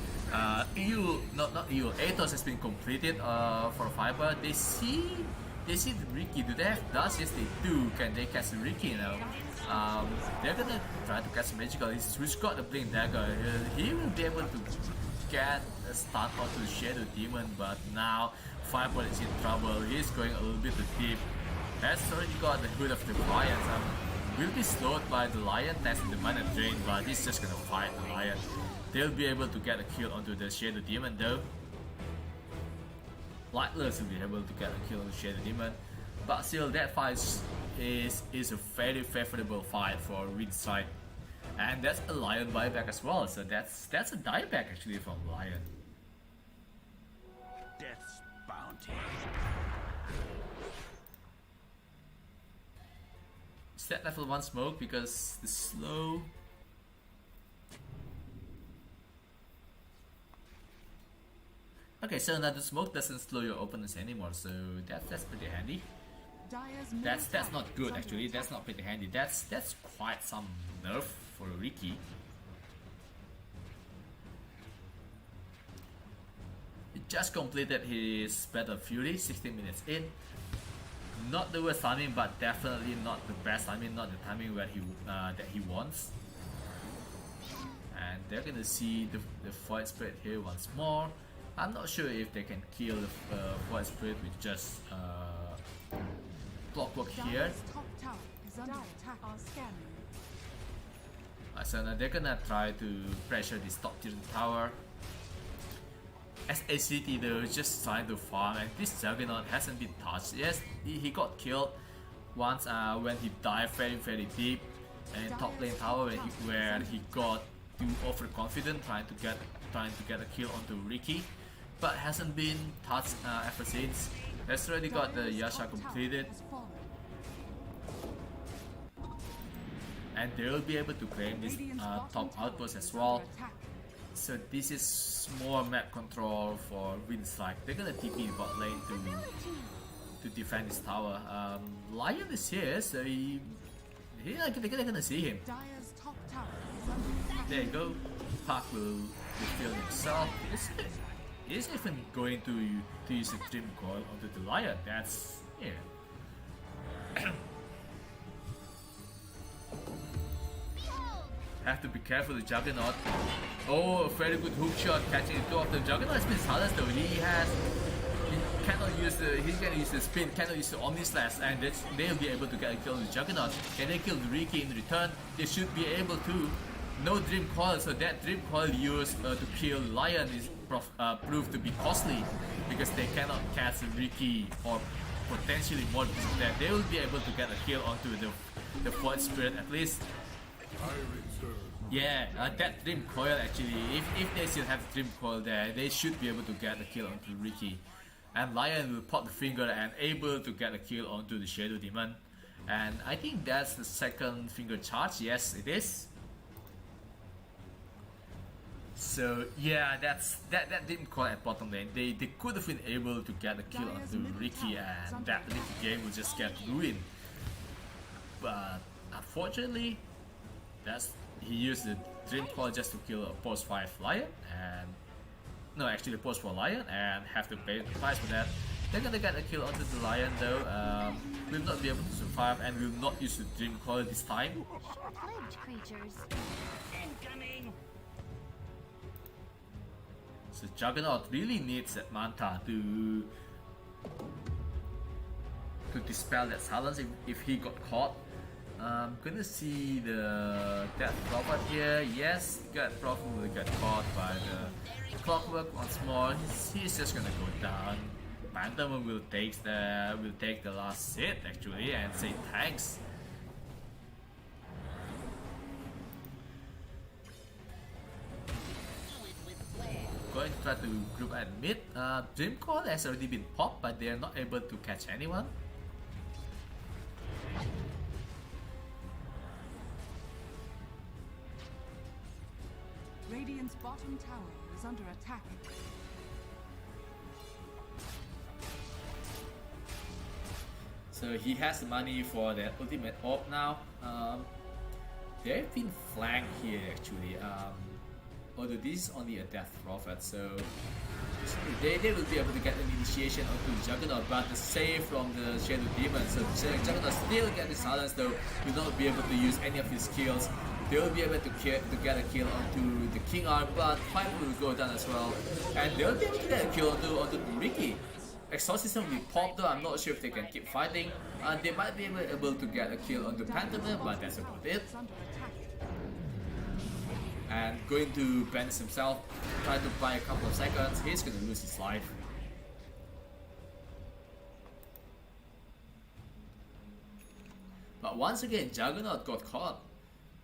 Not EU. Athos has been completed for Viper. They see the Ricky. Do they have dust? Yes, they do. Can they catch the Ricky now? They're gonna try to catch Magical. He's got the Blink Dagger. He will be able to get a start onto the Shadow Demon, but now Viper is in trouble. He's going a little bit too deep. Has already got the Hood of the Lion. Will be slowed by the Lion, testing the mana drain, but he's just gonna fight the Lion. They'll be able to get a kill onto the Shadow Demon though. Lightless will be able to get a kill on the Shadow Demon, but still that fight is a very favorable fight for Winstrike. And that's a Lion buyback as well, so that's a dieback actually from Lion. Death's bounty. Set level 1 smoke because the slow. Okay, so now the smoke doesn't slow your opponents anymore, so that's pretty handy. Dire's middle That's tower not is good under actually. attack. That's not pretty handy. That's quite some nerf for Riki. He just completed his Battle Fury 16 minutes in. Not the worst timing, but definitely not the best timing. Not the timing where that he wants. And they're gonna see the Void Spirit here once more. I'm not sure if they can kill the Void Spirit with just Clockwork here. Dire's top tower is under attack. Are scanning. So now they're gonna try to pressure this top tier tower. XactjlepbI though is just trying to farm, and this Juggernaut hasn't been touched. Yes, he got killed once when he died very deep in top lane tower where he got too overconfident trying to get a kill onto Riki, but hasn't been touched ever since. Has already got the Yasha completed, Has fallen. and they will be able to claim this Radiant's bottom top tower outpost is as well. under attack. So this is more map control for Winstrike. They're gonna TP bot lane to defend this tower. Lion is here, so they're gonna see him. Dire's top tower is under attack. There you go. Park will refill himself. He's even going to use a Dream Coil onto the Lion. That's yeah. Have to be careful with Juggernaut. Oh, a very good hook shot catching the two of them. Juggernaut has been silenced though. He cannot use the spin, cannot use the Omni Slash, and they'll be able to get a kill with Juggernaut. Can they kill the Riki in return? They should be able to. No Dream Coil, so that Dream Coil used to kill Lion is proved to be costly because they cannot catch the Riki, or potentially more than that. They will be able to get a kill onto the Void Spirit at least. Yeah, that Dream Coil actually, if they still have Dream Coil there, they should be able to get a kill onto Riki. And Lion will pop the finger and able to get a kill onto the Shadow Demon. And I think that's the second finger charge. Yes, it is. So yeah, that Dream Coil at bottom lane. They could have been able to get a kill onto Riki, and that Riki game will just get ruined. But unfortunately, he used the Dream Coil just to kill a post 5 Lion, and no, actually post 4 Lion, and have to pay the price for that. They're gonna get a kill onto the Lion though. Will not be able to survive and will not use the Dream Coil this time. Short-lived creatures. Incoming! So Juggernaut really needs that Manta to dispel that silence if he got caught. I'm gonna see the Death Prophet here. Yes, Death Prophet will get caught by the Clockwork once more. He's just gonna go down. Phantom will take the last hit actually and say thanks. Going to try to group at mid. Dream Coil has already been popped, but they are not able to catch anyone. Radiant's bottom tower is under attack. So he has the money for the ultimate orb now. They've been flanked here actually. Although this is only a Death Prophet, so they will be able to get an initiation onto Juggernaut, but the save from the Shadow Demon. So Juggernaut still get the silence though, will not be able to use any of his skills. They will be able to get a kill onto the King Arm, but Fight will go down as well. And they'll be able to get a kill onto Riki. Exorcism will pop though, I'm not sure if they can keep fighting. They might be able to get a kill on the Phantom, but that's about it. It's under attack. And going to banish himself, try to buy a couple of seconds, he's gonna lose his life. But once again, Juggernaut got caught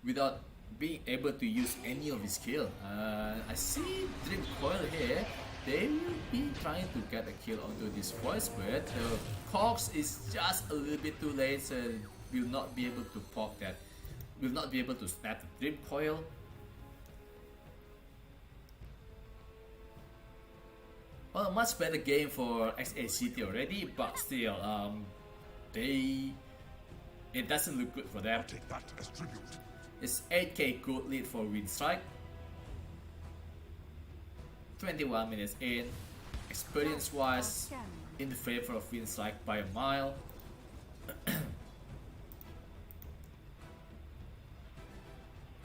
without being able to use any of his skill. I see Dream Coil here. They will be trying to get a kill onto this voice spread. The Cox is just a little bit too late, so will not be able to pop that. Will not be able to snap the Dream Coil. Well, a much better game for XactJlepbI already, but still, it doesn't look good for them. Take that as tribute. It's 8k gold lead for Winstrike. 21 minutes in. Experience wise, in favor of Winstrike by a mile.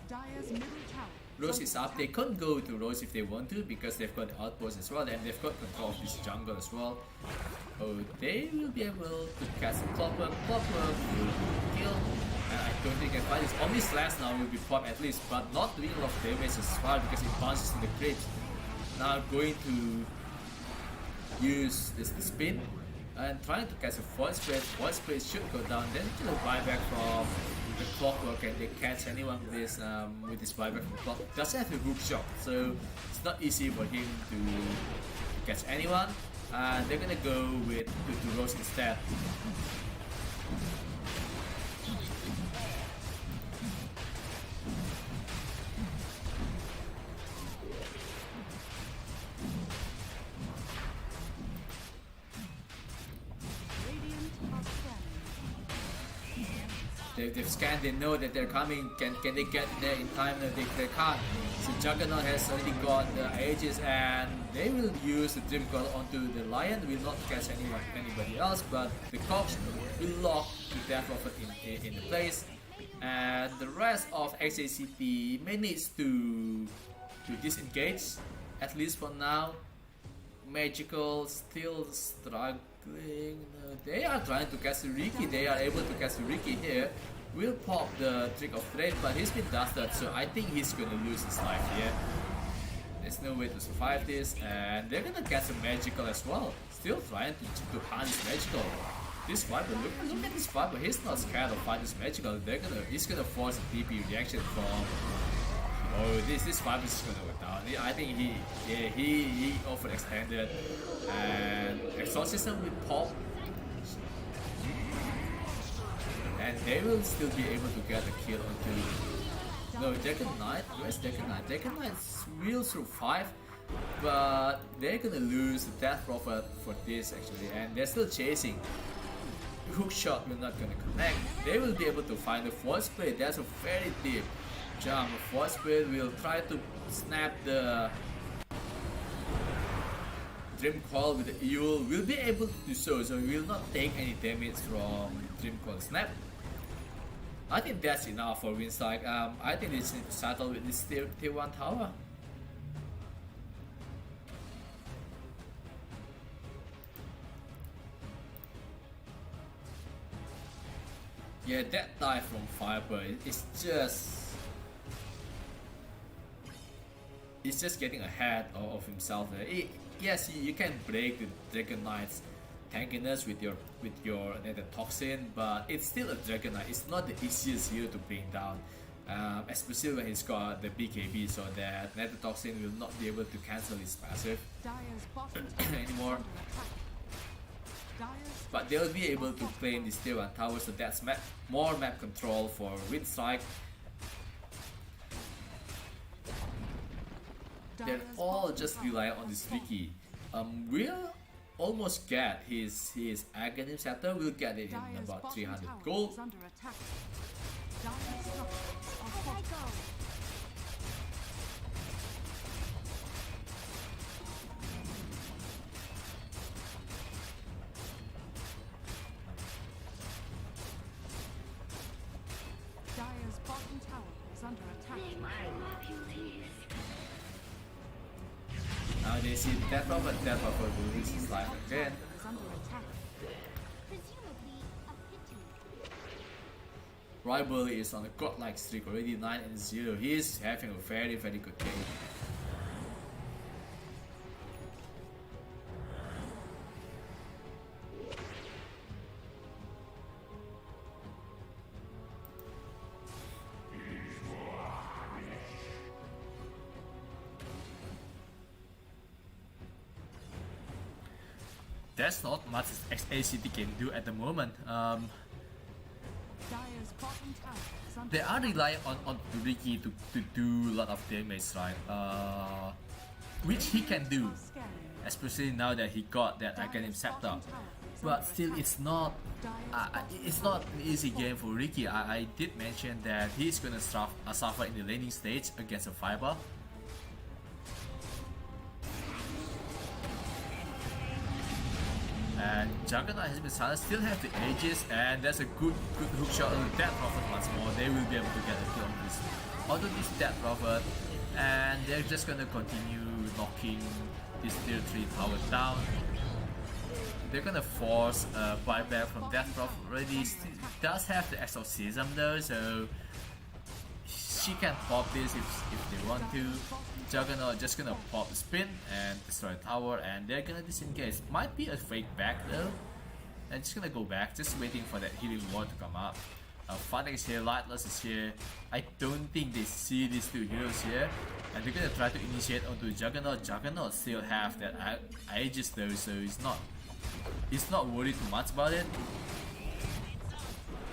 Dire's middle tower. Rose is up. They couldn't go to Rose if they want to because they've got the outpost as well, and they've got control of this jungle as well. Oh, they will be able to cast a Clockwork. Clockwork will kill, and I don't think they can fight this. Omni Slash now will be popped at least, but not doing a lot of damage as far because it bounces in the crypts. Now going to use this spin and trying to cast a Void Spread. Void Spread should go down, then to the buyback from the Clockwork, and they catch anyone with this buyback from Clockwork. Doesn't have a hook shot, so it's not easy for him to catch anyone. And they're gonna go with to Rose instead. They've scanned, they know that they're coming. Can they get there in time? No, they can't. So Juggernaut has already got the Aegis, and they will use the Dream Coil onto the Lion. Will not catch anybody else, but the Cox will lock the Death Prophet in the place. And the rest of XactJlepbI managed to disengage, at least for now. Magical still struggling. No, they are trying to cast Riki. They are able to cast Riki here. Will pop the Trick of Trade, but he's been dusted, so I think he's gonna lose his life here. There's no way to survive this, and they're gonna cast a Magical as well. Still trying to hunt this Magical. This Viper, look at this Viper. He's not scared of fighting this Magical. He's gonna force a TP reaction from. Oh, this Viper is gonna go down. I think he overextended, and Exorcism will pop, and they will still be able to get a kill onto. No, Dragon Knight. Where's Dragon Knight? Dragon Knight will survive, but they're gonna lose the Death Prophet for this actually, and they're still chasing. Hook shot will not gonna connect. They will be able to find the Force Play. That's a very deep jump. Force Play will try to snap the Dream Coil with the Evil. Will be able to do so, so we will not take any damage from Dream Coil snap. I think that's enough for Winstrike. I think they need to settle with this tier 1 tower. Yeah, that dive from Firebird is just getting ahead of himself. Yes, you can break the Dragon Knight's tankiness with your Nether Toxin, but it's still a Dragon Knight. It's not the easiest hero to bring down, especially when he's got the BKB, so that Nether Toxin will not be able to cancel his passive anymore. But they'll be able to claim this tier 1 tower, so that's more map control for Winstrike. They're all just rely on this Riki. Will almost get his Aghanim Scepter. We'll get it in about 300 gold. Dire's bottom tower is under attack. Now they see Death Prophet will lose his life again. Is under attack. Presumably a pity. Rival is on a godlike streak already, 9-0. He is having a very good game. there's not much XACT can do at the moment. Dire's bottom tower is under They are relying on Ricky to do a lot of damage, right? Which he can do, scanning. especially now that he got that Aghanim Scepter. But still, it's not an easy game for Ricky. I did mention that he's gonna suffer in the laning stage against a Fiber. And Juggernaut has been silenced, still have the Aegis, and there's a good hook shot on the Death Prophet once more. They will be able to get a kill on this Death Prophet, and they're just gonna continue knocking this tier 3 tower down. They're gonna force a buyback from Death Prophet already. Still does have the Exorcism though, so she can pop this if they want to. Juggernaut just gonna pop the spin and destroy the tower, and they're gonna disengage. Might be a fake back though. And just gonna go back, just waiting for that healing ward to come up. Fnatic is here, Lightless is here. I don't think they see these two heroes here, and they're gonna try to initiate onto Juggernaut. Juggernaut still have that Aegis though, so it's not worried too much about it.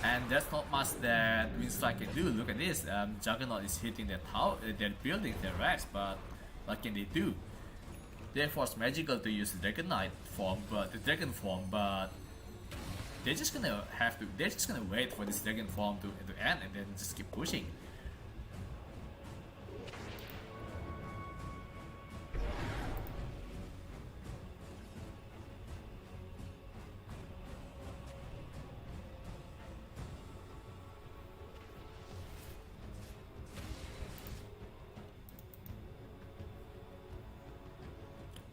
And there's not much that Winstrike can do. Look at this, Juggernaut is hitting their tower, their building, their racks, but what can they do? They're forced Magical to use the Dragon Knight form, but they're just gonna wait for this Dragon form to end and then just keep pushing.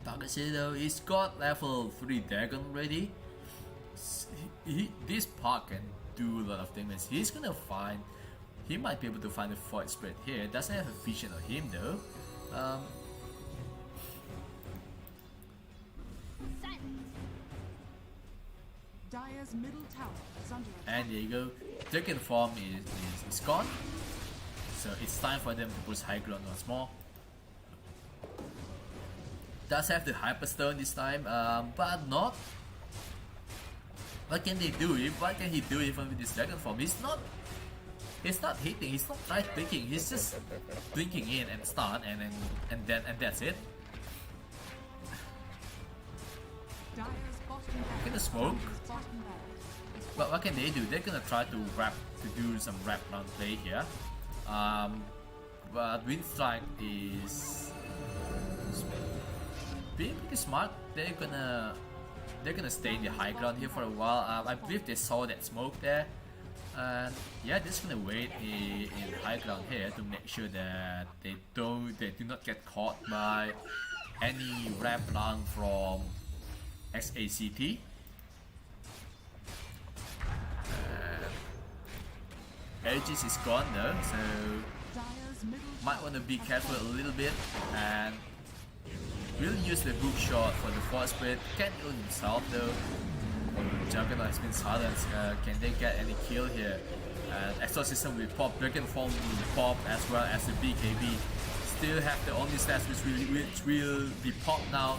Takashiro is got level 3 dragon ready. This part can do a lot of damage. He's gonna find, he might be able to find a Void Spread here. Doesn't have a vision on him though. Dire's middle tower is under attack. And there you go, dragon form is gone. So it's time for them to push high ground once more. Does have the Hyperstone this time, but not. What can they do? What can he do even with this dragon form? He's not hitting. He's not right clicking. He's just blinking in and stun, and that's it. Dire's bottom barracks Get the smoke. is bottom barracks. But what can they do? They're gonna try to do some wrap round play here. But Winstrike is being pretty smart. They're gonna stay in the high ground here for a while. I believe they saw that smoke there, and yeah, they're just gonna wait in high ground here to make sure that they do not get caught by any wrap round from XACT. Aegis is gone though, so Dire's middle might want to be careful a little bit, and will use the hook shot for the force spread. Can't kill himself though. Juggernaut has been silenced. Can they get any kill here? Exorcism will pop, Dragon Form will pop, as well as the BKB. Still have the Omni stats which will be popped now,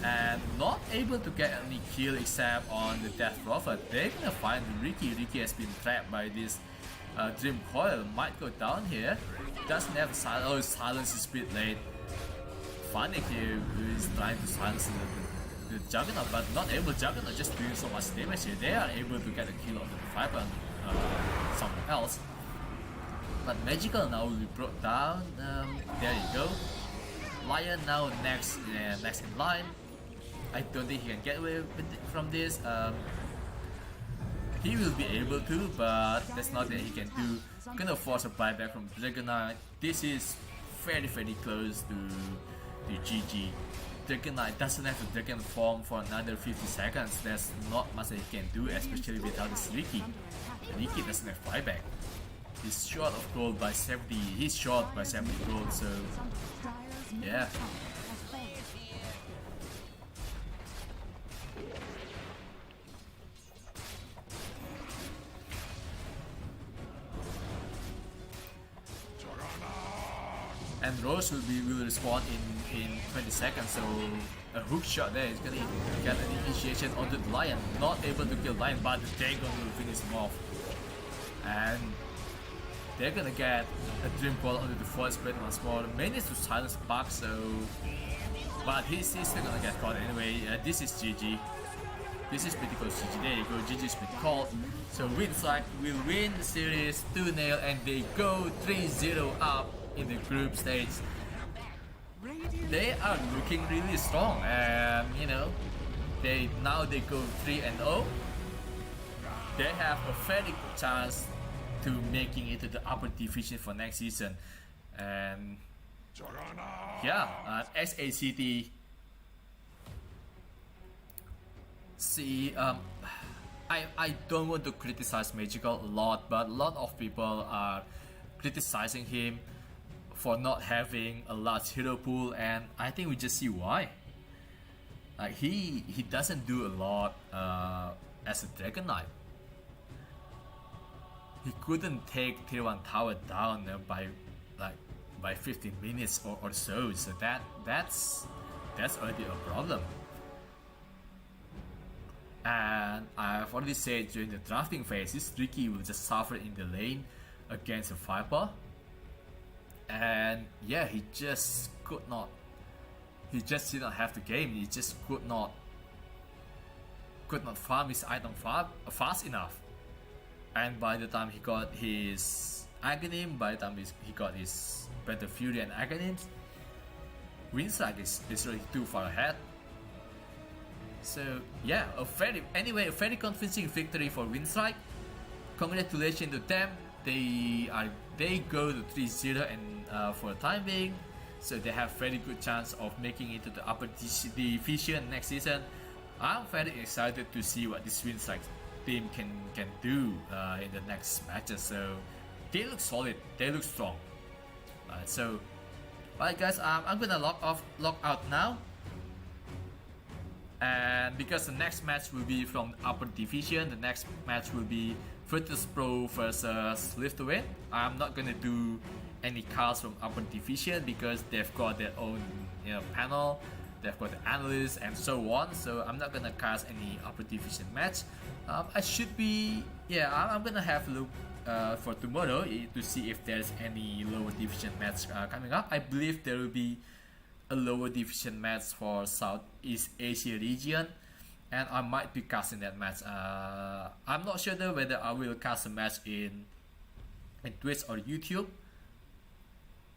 and not able to get any kill except on the Death Prophet. They're gonna find Ricky. Ricky has been trapped by this Dream Coil. Might go down here. Doesn't have silence is a bit late. Fnatic here who is trying to silence the Juggernaut, but not able. Juggernaut just doing so much damage here. They are able to get a kill on the Fiber and someone else. But Magical now will be brought down. There you go. Lion now next in line. I don't think he can get away from this. He will be able to, but there's nothing he can do. Gonna force a buyback from Dragon Knight. This is very close to GG. Dragon Knight doesn't have a dragon form for another 50 seconds. There's not much that he can do, especially without this Ricky. Ricky doesn't have buyback. He's short of gold by 70. He's short by 70 gold, so Dire's middle yeah. tower has fallen. And Rose will respond in 20 seconds, so a hook shot there. He's gonna get an initiation onto the Lion. Not able to kill Lion, but the Dagon will finish him off. And they're gonna get a Dream Ball onto the Force Blade once more. Managed to silence Buck, so... But he's still gonna get caught anyway. This is GG. This is pretty close GG. There you go, GG's been called. So Winstrike will win the series 2-0 and they go 3-0 up in the group stage. They are looking really strong, and you know, they go 3-0. They have a very good chance to making it to the upper division for next season. And yeah, XACT. See, I don't want to criticize Magical a lot, but a lot of people are criticizing him for not having a large hero pool, and I think we just see why. Like he doesn't do a lot as a Dragon Knight. He couldn't take tier 1 tower down by 15 minutes or so. So that's already a problem. And I've already said during the drafting phase, this Ricky will just suffer in the lane against a Viper. And yeah, he just didn't have the game. He just could not farm his item fast enough. And by the time he got his Aghanim, by the time he got his Battle Fury and Aghanims, Winstrike is really too far ahead. So yeah, a very convincing victory for Winstrike. Congratulations to them. They go to 3-0 and for the time being, so they have very good chance of making it to the upper division next season. I'm very excited to see what this Winstrike team can do in the next matches. So they look solid, they look strong. So alright guys, I'm gonna log out now. And because the next match will be from the upper division, the next match will be Virtus Pro versus Live to Win. I'm not gonna do any cards from upper division because they've got their own panel, they've got the analysts and so on. So I'm not gonna cast any upper division match. I'm gonna have a look for tomorrow to see if there's any lower division match coming up. I believe there will be a lower division match for Southeast Asia region, and I might be casting that match. I'm not sure though whether I will cast a match in Twitch or YouTube.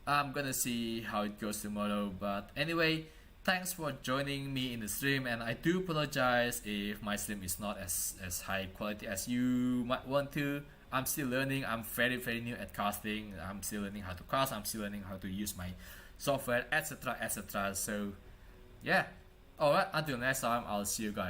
I'm gonna see how it goes tomorrow. But anyway, thanks for joining me in the stream, and I do apologize if my stream is not as high quality as you might want to. I'm still learning. I'm very new at casting. I'm still learning how to cast. I'm still learning how to use my software, etc. So yeah, alright, until next time, I'll see you guys.